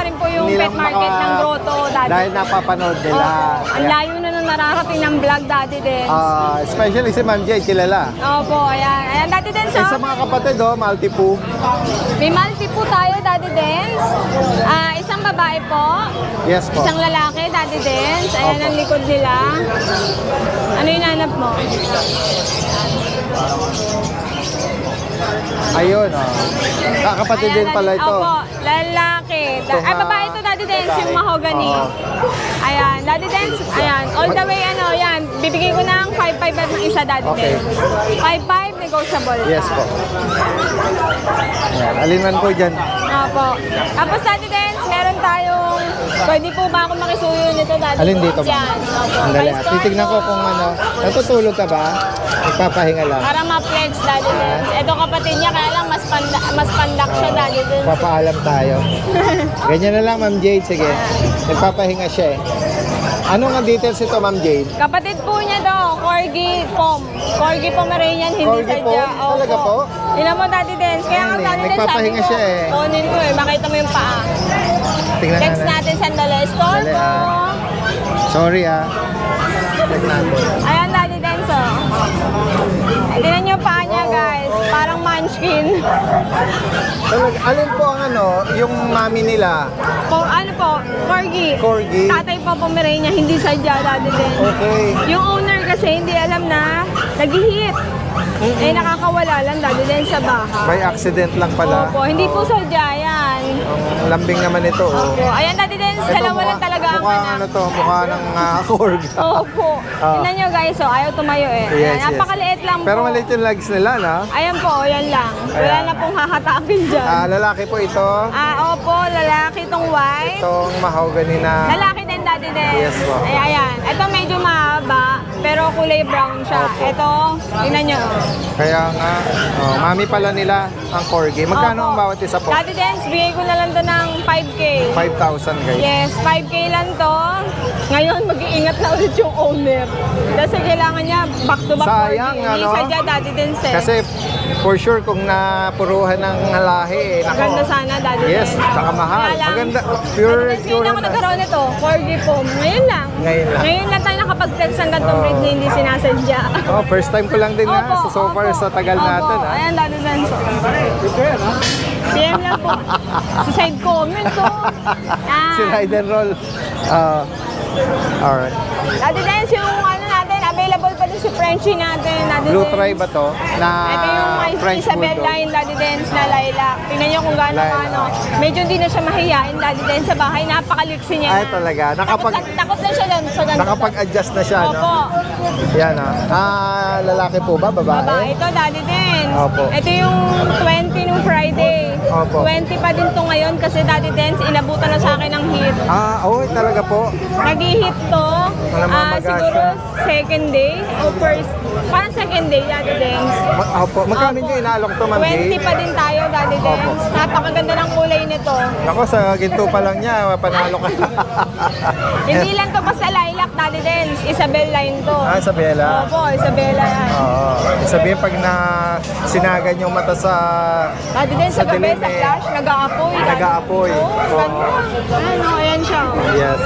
rin po yung nilang pet market ng Grotto, Daddy. Dahil napapanood nila. Opo. Ang layo na nung nararating ng vlog, Daddy Den. Especially si Ma'am Jade, kilala. Opo, ayan. Ayan, Daddy Den, so. Sa mga kapatid, multi-poo. May multi po tayo, Daddy Den. Isang babae po. Yes po. Isang lalaki, Daddy Den. Ayan Opo. ang likod nila. Ano yung nanap mo? Ayun, kakapatid din pala ito. Opo, lalaki. Babae ito, Daddy Dance, yung mahogany. Ayan, Daddy Dance, ayan. All the way, yan. Bibigay ko ng 5,500 ng isa, Daddy Okay. Dance. 5,500, negotiable. Yes po. Ayan, alin man po dyan. Opo. Tapos, Daddy Dance, meron tayong, pwede po ba ako makisuyo nito, Daddy Alin Dance? dito, ma'am? Yan. Opo. Andali, By store titignan ko po. kung natutulog ka ba? Nagpapahinga lang. Para ma-pledge, Daddy Dance. Ito kapatid niya, kaya lang mas pandak siya, Daddy Dance. Papaalam tayo. Ganyan na lang, Ma'am Jade. Sige. Nagpapahinga siya Ano nga details ito, Ma'am Jade? Kapatid po niya to, Corgi Pom. Corgi Pomeranian, hindi Corgi sadya. Pom? Talaga po? Tingnan mo, Daddy Dance. Kaya nga, Daddy Dance, nagpapahinga siya Tonin ko makita mo yung paa. Tingnan Text natin sandali. Store Dali, po. Sorry Check natin. Ayan, Daddy Dance, tingnan niyo paa niya, guys. Parang munchkin. Alin po ang yung mami nila? Ano po, Corgi. Corgi? Tatay po Pomeranian, hindi sadya, Daddy Dance. Okay. Yung owner kasi hindi alam na nag-hit. Eh, nakakawala lang Daddy Dance sa bahay. By accident lang pala. Opo, hindi po sadya yan. Ang lambing naman ito. Oh. Opo. Ayan Daddy Dance, dalawa lang talaga ang mukha anak. ano to, mukha ng corgi. Opo. Tingnan nyo guys, so ayaw tumayo eh. Yes, Ayan, yes. napakaliit lang po. Pero maliit yung legs nila, na? Ayan po, yan lang. Wala Ayan. na pong hahatakin dyan. Lalaki po ito. Opo, lalaki itong white. Itong mahogany na. Lalaki din Daddy Dance. Yes po. Ay, ayan. Ito medyo mahaba, pero kulay brown siya. Opo. Ito, tingnan nyo. Kaya nga, mami pala nila ang corgi. Magkano Opo. ang bawat isa po? Daddy Dance, bigay ko na lang to ng 5K. 5,000 guys. Yes, 5K lang to. Ngayon, mag-iingat na ulit yung owner. Kasi kailangan niya back-to-back Sayang, corgi. Hindi ano? sadya Daddy Dance eh. Kasi for sure kung napuruhan ng lahi, nako. Maganda sana Daddy Yes, Dance. saka mahal. Kaya lang, Maganda. Pure, Daddy Dance, ngayon ako na. nagkaroon nito. Corgi foam. Ngayon lang. Ngayon lang. Ngayon lang tayo nakapag-text ng gantong breed na hindi sinasadya. Oh, first time ko lang din na. Opo, So far opo. sa tagal Opo. natin. Ha? Ayan, Daddy Dance. PM lang po. Sa side comment ko. Si Ride and Roll. Alright. Daddy Dance, yung ano natin, available pa din si Frenchie natin. Daddy Blue Dance. Try ba to? Na Ito yung French Isabel Bulldog. line, Daddy Dance na lilac. Tingnan nyo kung gaano Lilac. ano. Medyo hindi na siya mahihain, Daddy Dance sa bahay. Napakaliksi niya. Ay, talaga. Takot lang siya lang sa ganito. Nakapag-adjust na siya, Opo. no? Yan, lalaki po ba? Babae. Babae? Ito, Daddy Dance. Opo. Ito yung 20 nung Friday. Opo. 20 pa din to ngayon kasi Daddy Dance, inabutan na sa akin ng hit. Talaga po. Nag-hit to, Namamaga siguro siya. second day o first, parang second day, Daddy Dance. Magkano Opo. yung inalok to, Ma'am 20 Jade? pa din tayo, Daddy Dance. Napakaganda ng kulay nito. Ako, sa ginto pa lang niya, panalo ka. Hindi lang to basta lilac, Daddy Dance. Isabel line to. Isabela. Opo, Isabela yan. Oo. Sabihin pag sinagan yung mata sa Daddy Dance, sa gabi, dilim sa flash, nag-aapoy. Nag-aapoy. Oo, ganda. Ayan siya. Yes.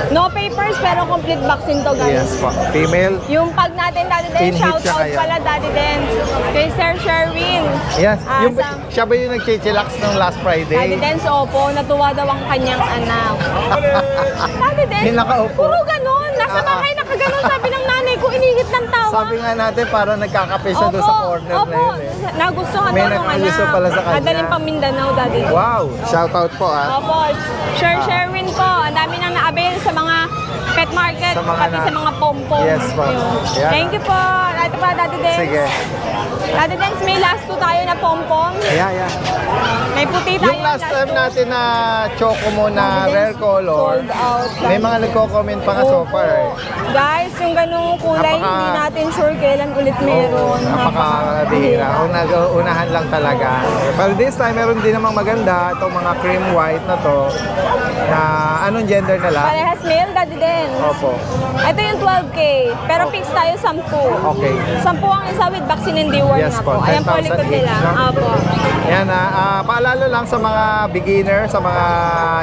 No papers, pero complete vaccine to, guys. Yes po. Female. Yung pag natin, Daddy Dance, In-hit shout siya out kaya. pala, Daddy Dance. Kay Sir Sherwin. Yes. Sa- Siya ba yung nag-chillax nung last Friday? Daddy Dance, opo, natuwa daw ang kanyang anak. Daddy Dance, Yung nakaupo. puro ganun. Nasa bahay nakaganon, sabi ng nanay ko, inihit ng tawa. Sabi nga natin, parang nagkakape siya doon sa corner na yun eh. Nagustuhan May daw ng anak. naggusto pala sa kanya. Madaling pang Mindanao, Daddy Dance. Wow! Shout out po Opo, Sir Sherwin po. Ang dami nang na-avail sa mga pet market, Sa mga pati sa mga pom-pom. Yes po. Ayun. Yan. Thank you po. Ito pa, Daddy Dance. Sige. Daddy Dance, may last two tayo na pom-pom. Yeah. May puti tayo. Yung last time two. natin na choco mo na Daddy rare Dance, color, sold out. may mga nagko-comment pa nga so Opo. far eh. Guys, yung ganung kulay, Napaka- hindi natin sure kailan ulit meron. Napakabihira. Unahan lang talaga. But this time, meron din namang maganda. Itong mga cream white na to. Na anong gender nila? Parehas male, Daddy Dance. Opo. Ito yung 12K, pero fix tayo 10. Okay. 10 ang isa with vaccine and deworm Yes na po, po. Ayan po 10,000 likod each, nila. no? Opo. Yan paalala lang sa mga beginner, sa mga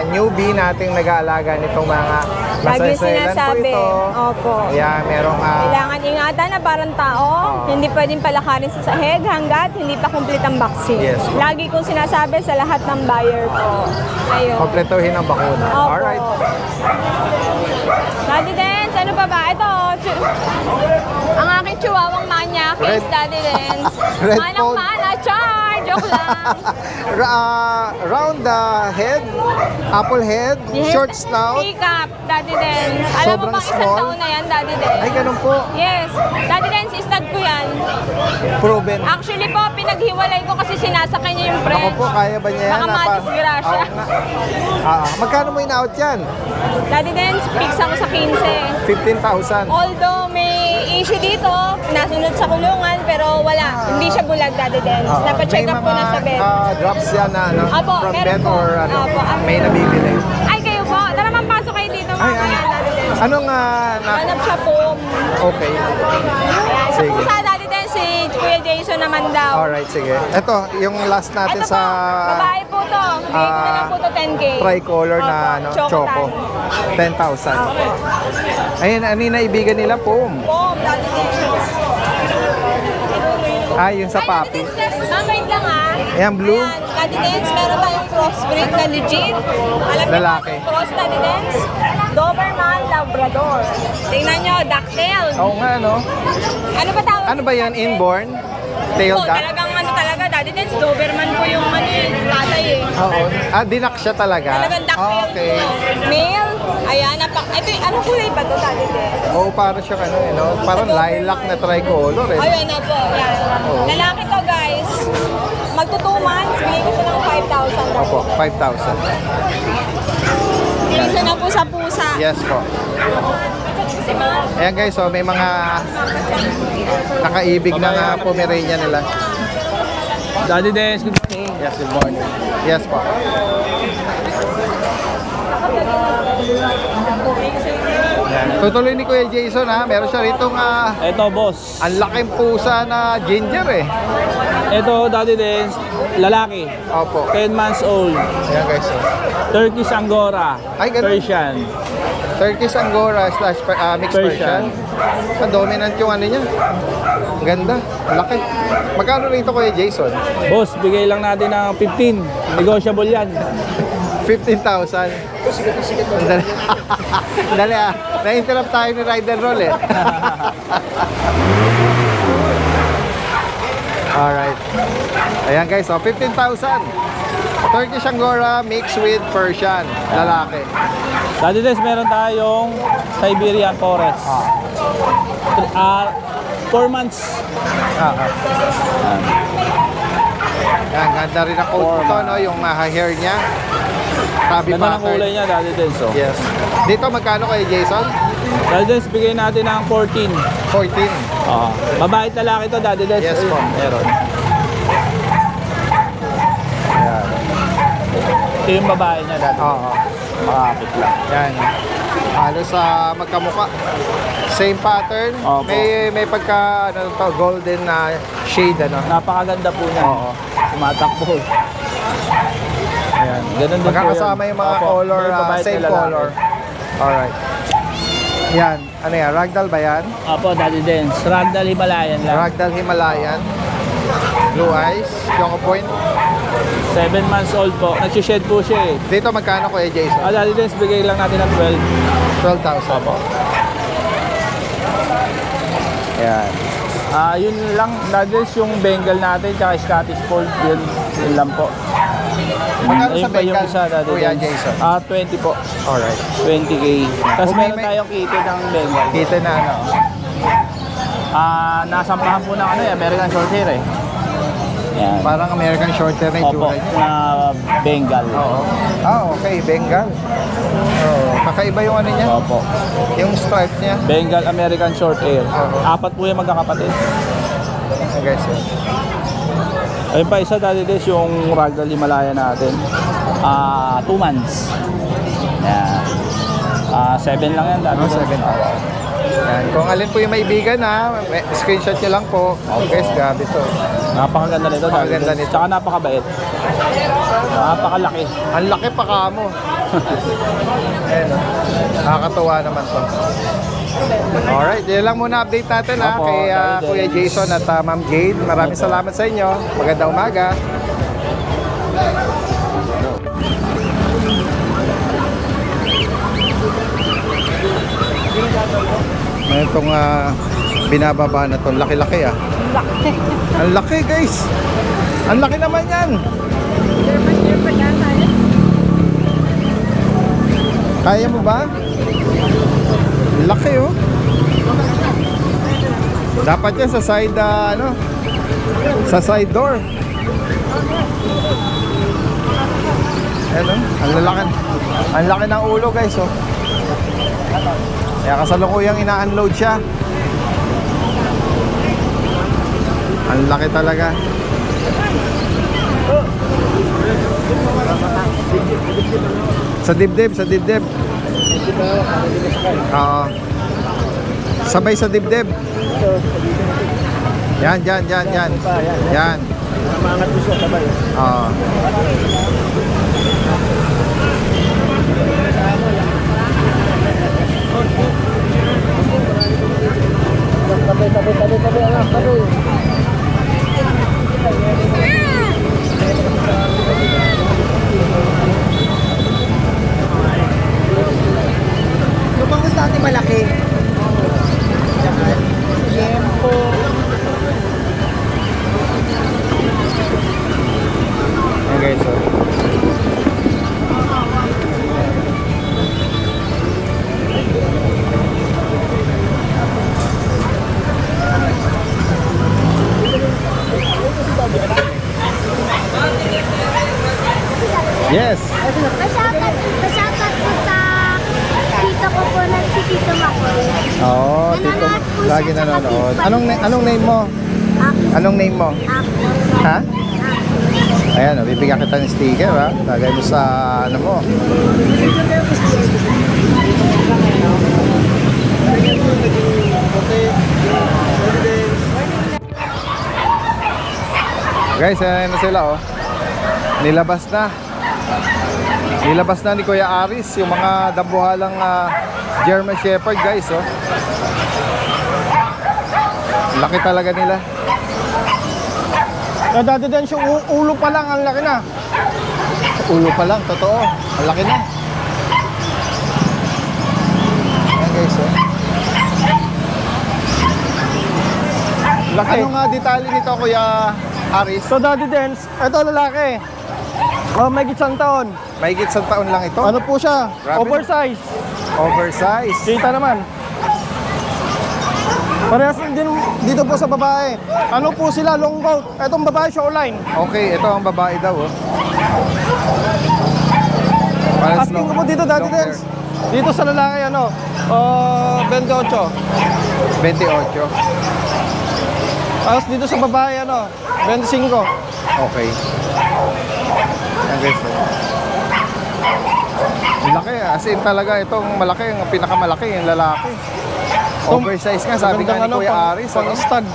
newbie nating nag-aalaga nitong mga Lagi masaysayan po sinasabi. ito. Opo. Yan, merong Kailangan ingatan na parang tao, hindi pwedeng palakarin sa sahig hanggat hindi pa complete ang vaccine. Yes, po. Lagi kong sinasabi sa lahat ng buyer ko. Ayun. kompletuhin ang bakuna. Opo. Alright. Daddy Dance, ano pa ba? Ito, ang aking chihuahuang manya, Chris Red- Daddy Dance. Red Manang phone. mana, char! Joke lang. Round the head, apple head, Yes, short snout. Pick up, Daddy Dance. Alam mo Sobrang bang isang small? taon na yan, Daddy Dance? Ay, ganun po. Yes. Daddy Dance, stud ko yan. Proven. Actually po, pinaghiwalay ko kasi sinasakay niya yung Ako friend. po, kaya ba niya yan? Baka madisgrasya. Oo nga. Magkano mo in-out yan? Daddy Dance, fix ako sa 15. 15,000. Although may issue dito, nasunod sa kulungan, pero wala. Hindi siya bulag, Daddy Dance. Napacheck up ko na sa bed. Drops yan na ano, Apo, from meron bed po. or ano, Apo, may nabibili. Ay, kayo po. Tara, mampasok kayo dito. Mamaya, Daddy Dance. Anong Hanap siya po. okay. Ayan. Sa Sige. pusa, Daddy Dance, si Kuya Jason naman daw. Alright, sige. Ito, yung last natin Ito sa po, babae po to. Bigay ko na lang po to 10K. tricolor na Opo, ano, choco choco. tan. 10,000. Ayun, ano yung naibigan nila po? Boom, Daddy Dance. Yung sa papi. Ma'am, wait lang ha. Ayan, blue. Ayan, Daddy Dance, meron tayong crossbreed na legit. Alam Lalaki. Cross Daddy Dance. Doberman Labrador. Tingnan nyo, ducktail. Oo nga, no? Ano ba tawag? Ano ba yan? Inborn? Tail Po, duck? talagang ano talaga, Daddy Dance. Doberman po yung ano yung tatay eh. Oo. Dinak siya talaga? Talagang ducktail. Okay. Male. Ayan, ito ano kulay ba to Daddy Dance? Oo, para siya ano, you know? Parang lilac na tricolor eh. Ayun na po. Yan. Oo. Lalaki to guys. Magto 2 months, bigay ko siya ng 5,000. Opo, 5,000. Isa na po sa pusa. Yes po. Ayan guys, so may mga nakaibig na nga Pomeranian nila. Daddy Dance, good morning. Yes, good morning. Yes po. Ayan. Tutuloy ni Kuya Jason ha, meron siya rito Ito, boss. ang laking pusa na ginger eh. Ito, Daddy Dance, lalaki. Opo. 10 months old. Ayan guys. So. Turkish Angora. Ay, ganun. Persian. Turkish Angora / mixed Persian. Ang dominant yung ano niya. Ang ganda. Ang laki. Magkano rito Kuya Jason? Boss, bigay lang natin ng 15. Negotiable yan. 15,000. Dali. Dali ah. Na-interrupt tayo ni Ride and Roll eh. Alright. Ayan guys, so 15,000. Turkish Angora mixed with Persian. Lalaki. Daddy Dance, meron tayong Siberian Forest. 4 months. Yan, ganda rin ang coat ito, no? Yung hair niya. Tabi Ganda ng pattern. kulay niya, Daddy Dance. Oh. Yes. Dito magkano kayo, Jason? Daddy Dance, bigay natin ng 14. 14. Babae at lalaki to, Daddy Dance. Yes po. Meron. Ayan. Ito yung babae niya, Daddy. Oo. Makakapit lang. Yan. Halos magkamuka. Same pattern. Opo. May pagka ano to, golden na shade ano. Napakaganda po niya. Oo. Tumatakbo. Ayan. Ganun din po Magkakasama yun. yung mga Opo. color, May babae at same lalaki. color. Alright. Yan. Ano yan? Ragdoll ba yan? Opo, Daddy Dance. Ragdoll Himalayan lang. Ragdoll Himalayan. Blue eyes. Choco point. 7 months old po. Nagsished po siya eh. Dito magkano Kuya Jason? Daddy Dance, bigay lang natin ng 12. 12,000 po. Ayan. Yun lang, Daddy Dance, yung Bengal natin, tsaka Scottish Fold, yun lang po. Magkano sa Ayun pa yung Bengal, isa, Daddy Kuya Dance. Jason? 20 po. Alright. 20K. Tapos Okay, meron may- tayong kito ng Bengal. Kita na ano. Nasampahan po ng American Shorthair eh. Yan. Parang American Shorthair na Opo, itsura niya. na Bengal. Oo. Okay. Bengal. Oo. Kakaiba yung ano niya. Opo. Yung stripe niya. Bengal American Shorthair. Oo. 4 po yung magkakapatid. Ayan guys. Ayun pa isa, Daddy Dance, yung Ragdoll Himalaya natin. 2 months. Yan. 7 lang yan, Daddy Dance. 7 hours. Yan. Kung alin po yung maibigan screenshot nyo lang po. Guys, grabe to. Napakaganda nito, Daddy Napakaganda Dance. nito. Tsaka napakabait. Napakalaki. Ang laki pa ka mo. Ayan. Nakakatuwa naman to. Alright, yun lang muna update natin Opo, kay Daddy Kuya Dance. Jason at Ma'am Jade. Maraming salamat sa inyo. Magandang umaga. Ngayon itong binababa na to. Laki-laki ah. Laki. Ang laki guys. Ang laki naman yan. Kaya mo ba? Laki oh. Dapat yan sa side sa side door. Ayan oh. Ang laki ng ulo guys oh. Kaya kasalukuyang ina-unload siya. Ang laki talaga. Sa dibdib. Oo. Sabay sa dibdib. Yan. Yan. Maangat gusto sabay. Oo. Tabi, anak, tabi. si Tito Makoy. Oo, Tito. Lagi nanonood. Anong name mo? Anong name mo? Ha? Ayan, bibigyan kita ng sticker, ha? Lagay mo sa ano mo. Guys, ayan na sila, oh. Nilabas na ni Kuya Aris yung mga dambuhalang German Shepherd, guys, oh. Laki talaga nila. Dati din yung ulo pa lang, ang laki na. Ulo pa lang, totoo. Ang laki na. Ayan, guys, oh. Laki. Ano nga detalye nito, Kuya Aris? So Daddy Dance, ito lalaki. May gitsang taon. Mahigit sa taon lang ito. Ano po siya? Grabe. Oversize. Oversize. Kita naman. Parehas din dito po sa babae. Ano po sila? Long coat. Itong babae, showline. Okay, ito ang babae daw, oh. Parang Asking ko po dito, Daddy Dance. Dito sa lalaki, 28. 28. Tapos dito sa babae, 25. Okay. Ayan, guys, oh. Ang laki, as in talaga itong malaki, ang pinakamalaki, yung lalaki. Oversize nga, sabi nga ni Kuya Aris. Pang stag.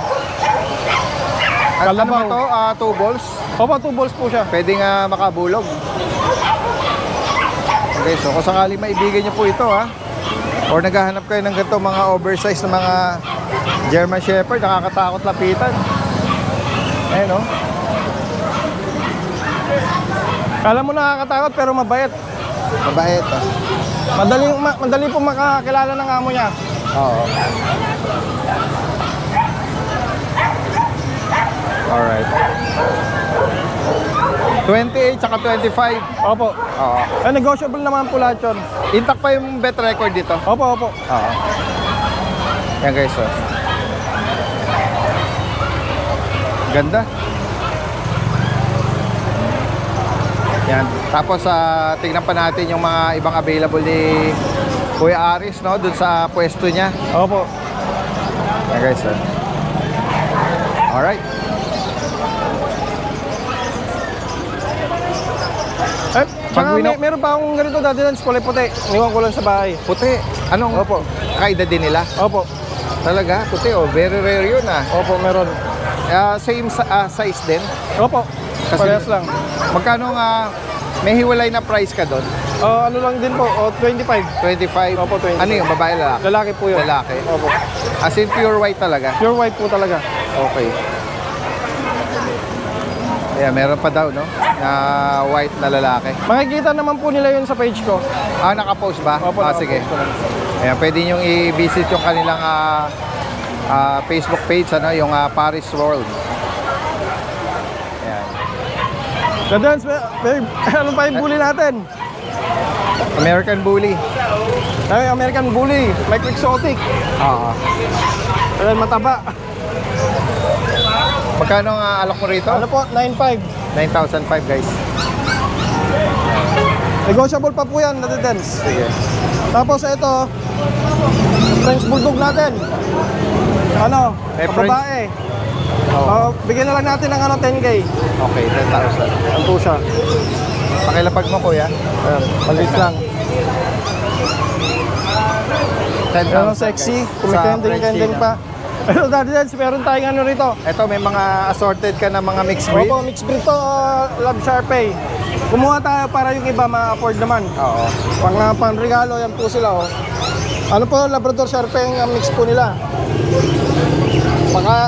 At ano ba ito? 2 balls? Opo, 2 balls po siya. Pwede nga makabulog. Okay, so kung sakali maibigan nyo po ito, ha, or naghahanap kayo ng ganito mga oversize na mga German Shepherd, nakakatakot lapitan. Ayan, oh. Kala mo nakakatakot pero mabait. Mabait, oh. Madali po makakilala ng amo niya. Oo. Alright. 28 tsaka 25. Opo. Oo. Negotiable naman po lahat yun. Intact pa yung bet record dito. Opo, opo. Oo. Yan, guys, oh. Ganda. Yan. Tapos tingnan pa natin yung mga ibang available ni Kuya Aris, no, dun sa pwesto niya. Opo. Yan, guys, oh. Alright. Tsaka meron pa akong ganito dati lang, kulay puti. Iwan ko lang sa bahay. Puti. Anong? Opo. Kaida din nila? Opo. Talaga? Puti, oh. Very rare yun, ah. Opo, meron. Same size din? Opo. Parehas lang. Magkano nga, may hiwalay na price ka doon? Ano lang din po, 25. 25? Opo, 25. Ano yung babae, lalaki? Lalaki po yun. Lalaki? Opo. As in pure white talaga? Pure white po talaga. Okay. Yeah, meron pa daw, no? Na white na lalaki. Makikita naman po nila yun sa page ko. Nakapost ba? Opo, sige. ko lang. Ayan, pwede nyo i-visit yung kanilang Facebook page, ano, yung Paris World. Ayan. Dadans, ano pa yung bully natin? American Bully. Ay, American Bully. Micro Exotic. Oo. Ayan, mataba. Magkano ang alok mo rito? Ano po? 9.5. 9,500, guys. Negotiable pa po yan, Dadans. Sige. Tapos ito, French Bulldog natin. Ano? Babae. Bigyan na lang natin ng 10K. Okay, 10,000. Ano po siya? Pakilapag mo, kuya. Palit lang. 10,000, sexy. guys. Kumikending-kending pa. Pero Daddy Dance, meron tayong ano rito. Ito, may mga assorted ka na mga mixed breed? Opo, mixed breed to, Love Sharpei. Kumuha tayo para yung iba ma-afford naman. Oo. Pang regalo, yan po sila, oh. Ano po, Labrador Sharpei ang mix po nila.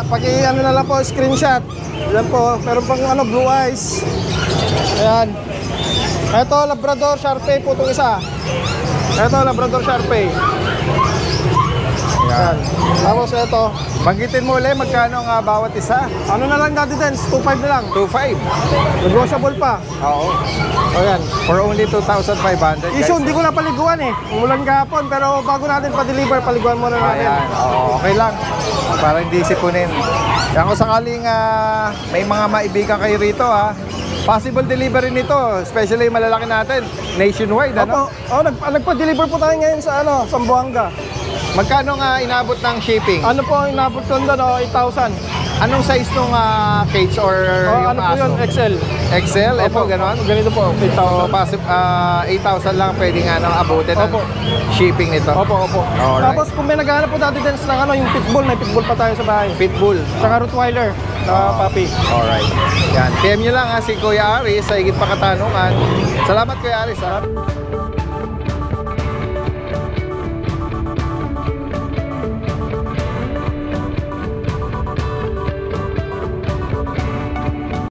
Paki-ano na lang po, screenshot. Yan po, meron pang blue eyes. Ayan. Ito, Labrador Sharpei po itong isa. Ito, Labrador Sharpei. Ayan. Tapos ito. Banggitin mo ulit, magkano nga bawat isa? Ano na lang Daddy Dance? 2.5 na lang. 2,500. Negotiable pa. Oo. Ayan. For only 2,500, guys. Issue, hindi ko na paliguan eh. Umulan kahapon, pero bago natin pa-deliver, paliguan muna natin. Ayan. Oo, okay lang. Para hindi sipunin. Kaya kung sakaling may mga maibigan kayo rito, ha, Possible delivery nito, especially yung malalaki natin, nationwide, ano? Nagpa-deliver po tayo ngayon sa Zamboanga. Magkano nga inabot ng shipping? Ano po ang inabot ko doon? 8,000. Anong size nung cage or yung Ano po aso? yun? XL. XL? Ito, gano'n? Ganito po, 8,000. So, 8,000 lang pwedeng abutin ng shipping nito. Opo. Alright. Tapos kung may naghahanap po dati din ng yung pitbull, may pitbull pa tayo sa bahay. Pitbull. Saka Rottweiler na puppy. Alright. Yan. PM nyo lang si Kuya Aris sa higit pa katanungan. Salamat Kuya Aris ha.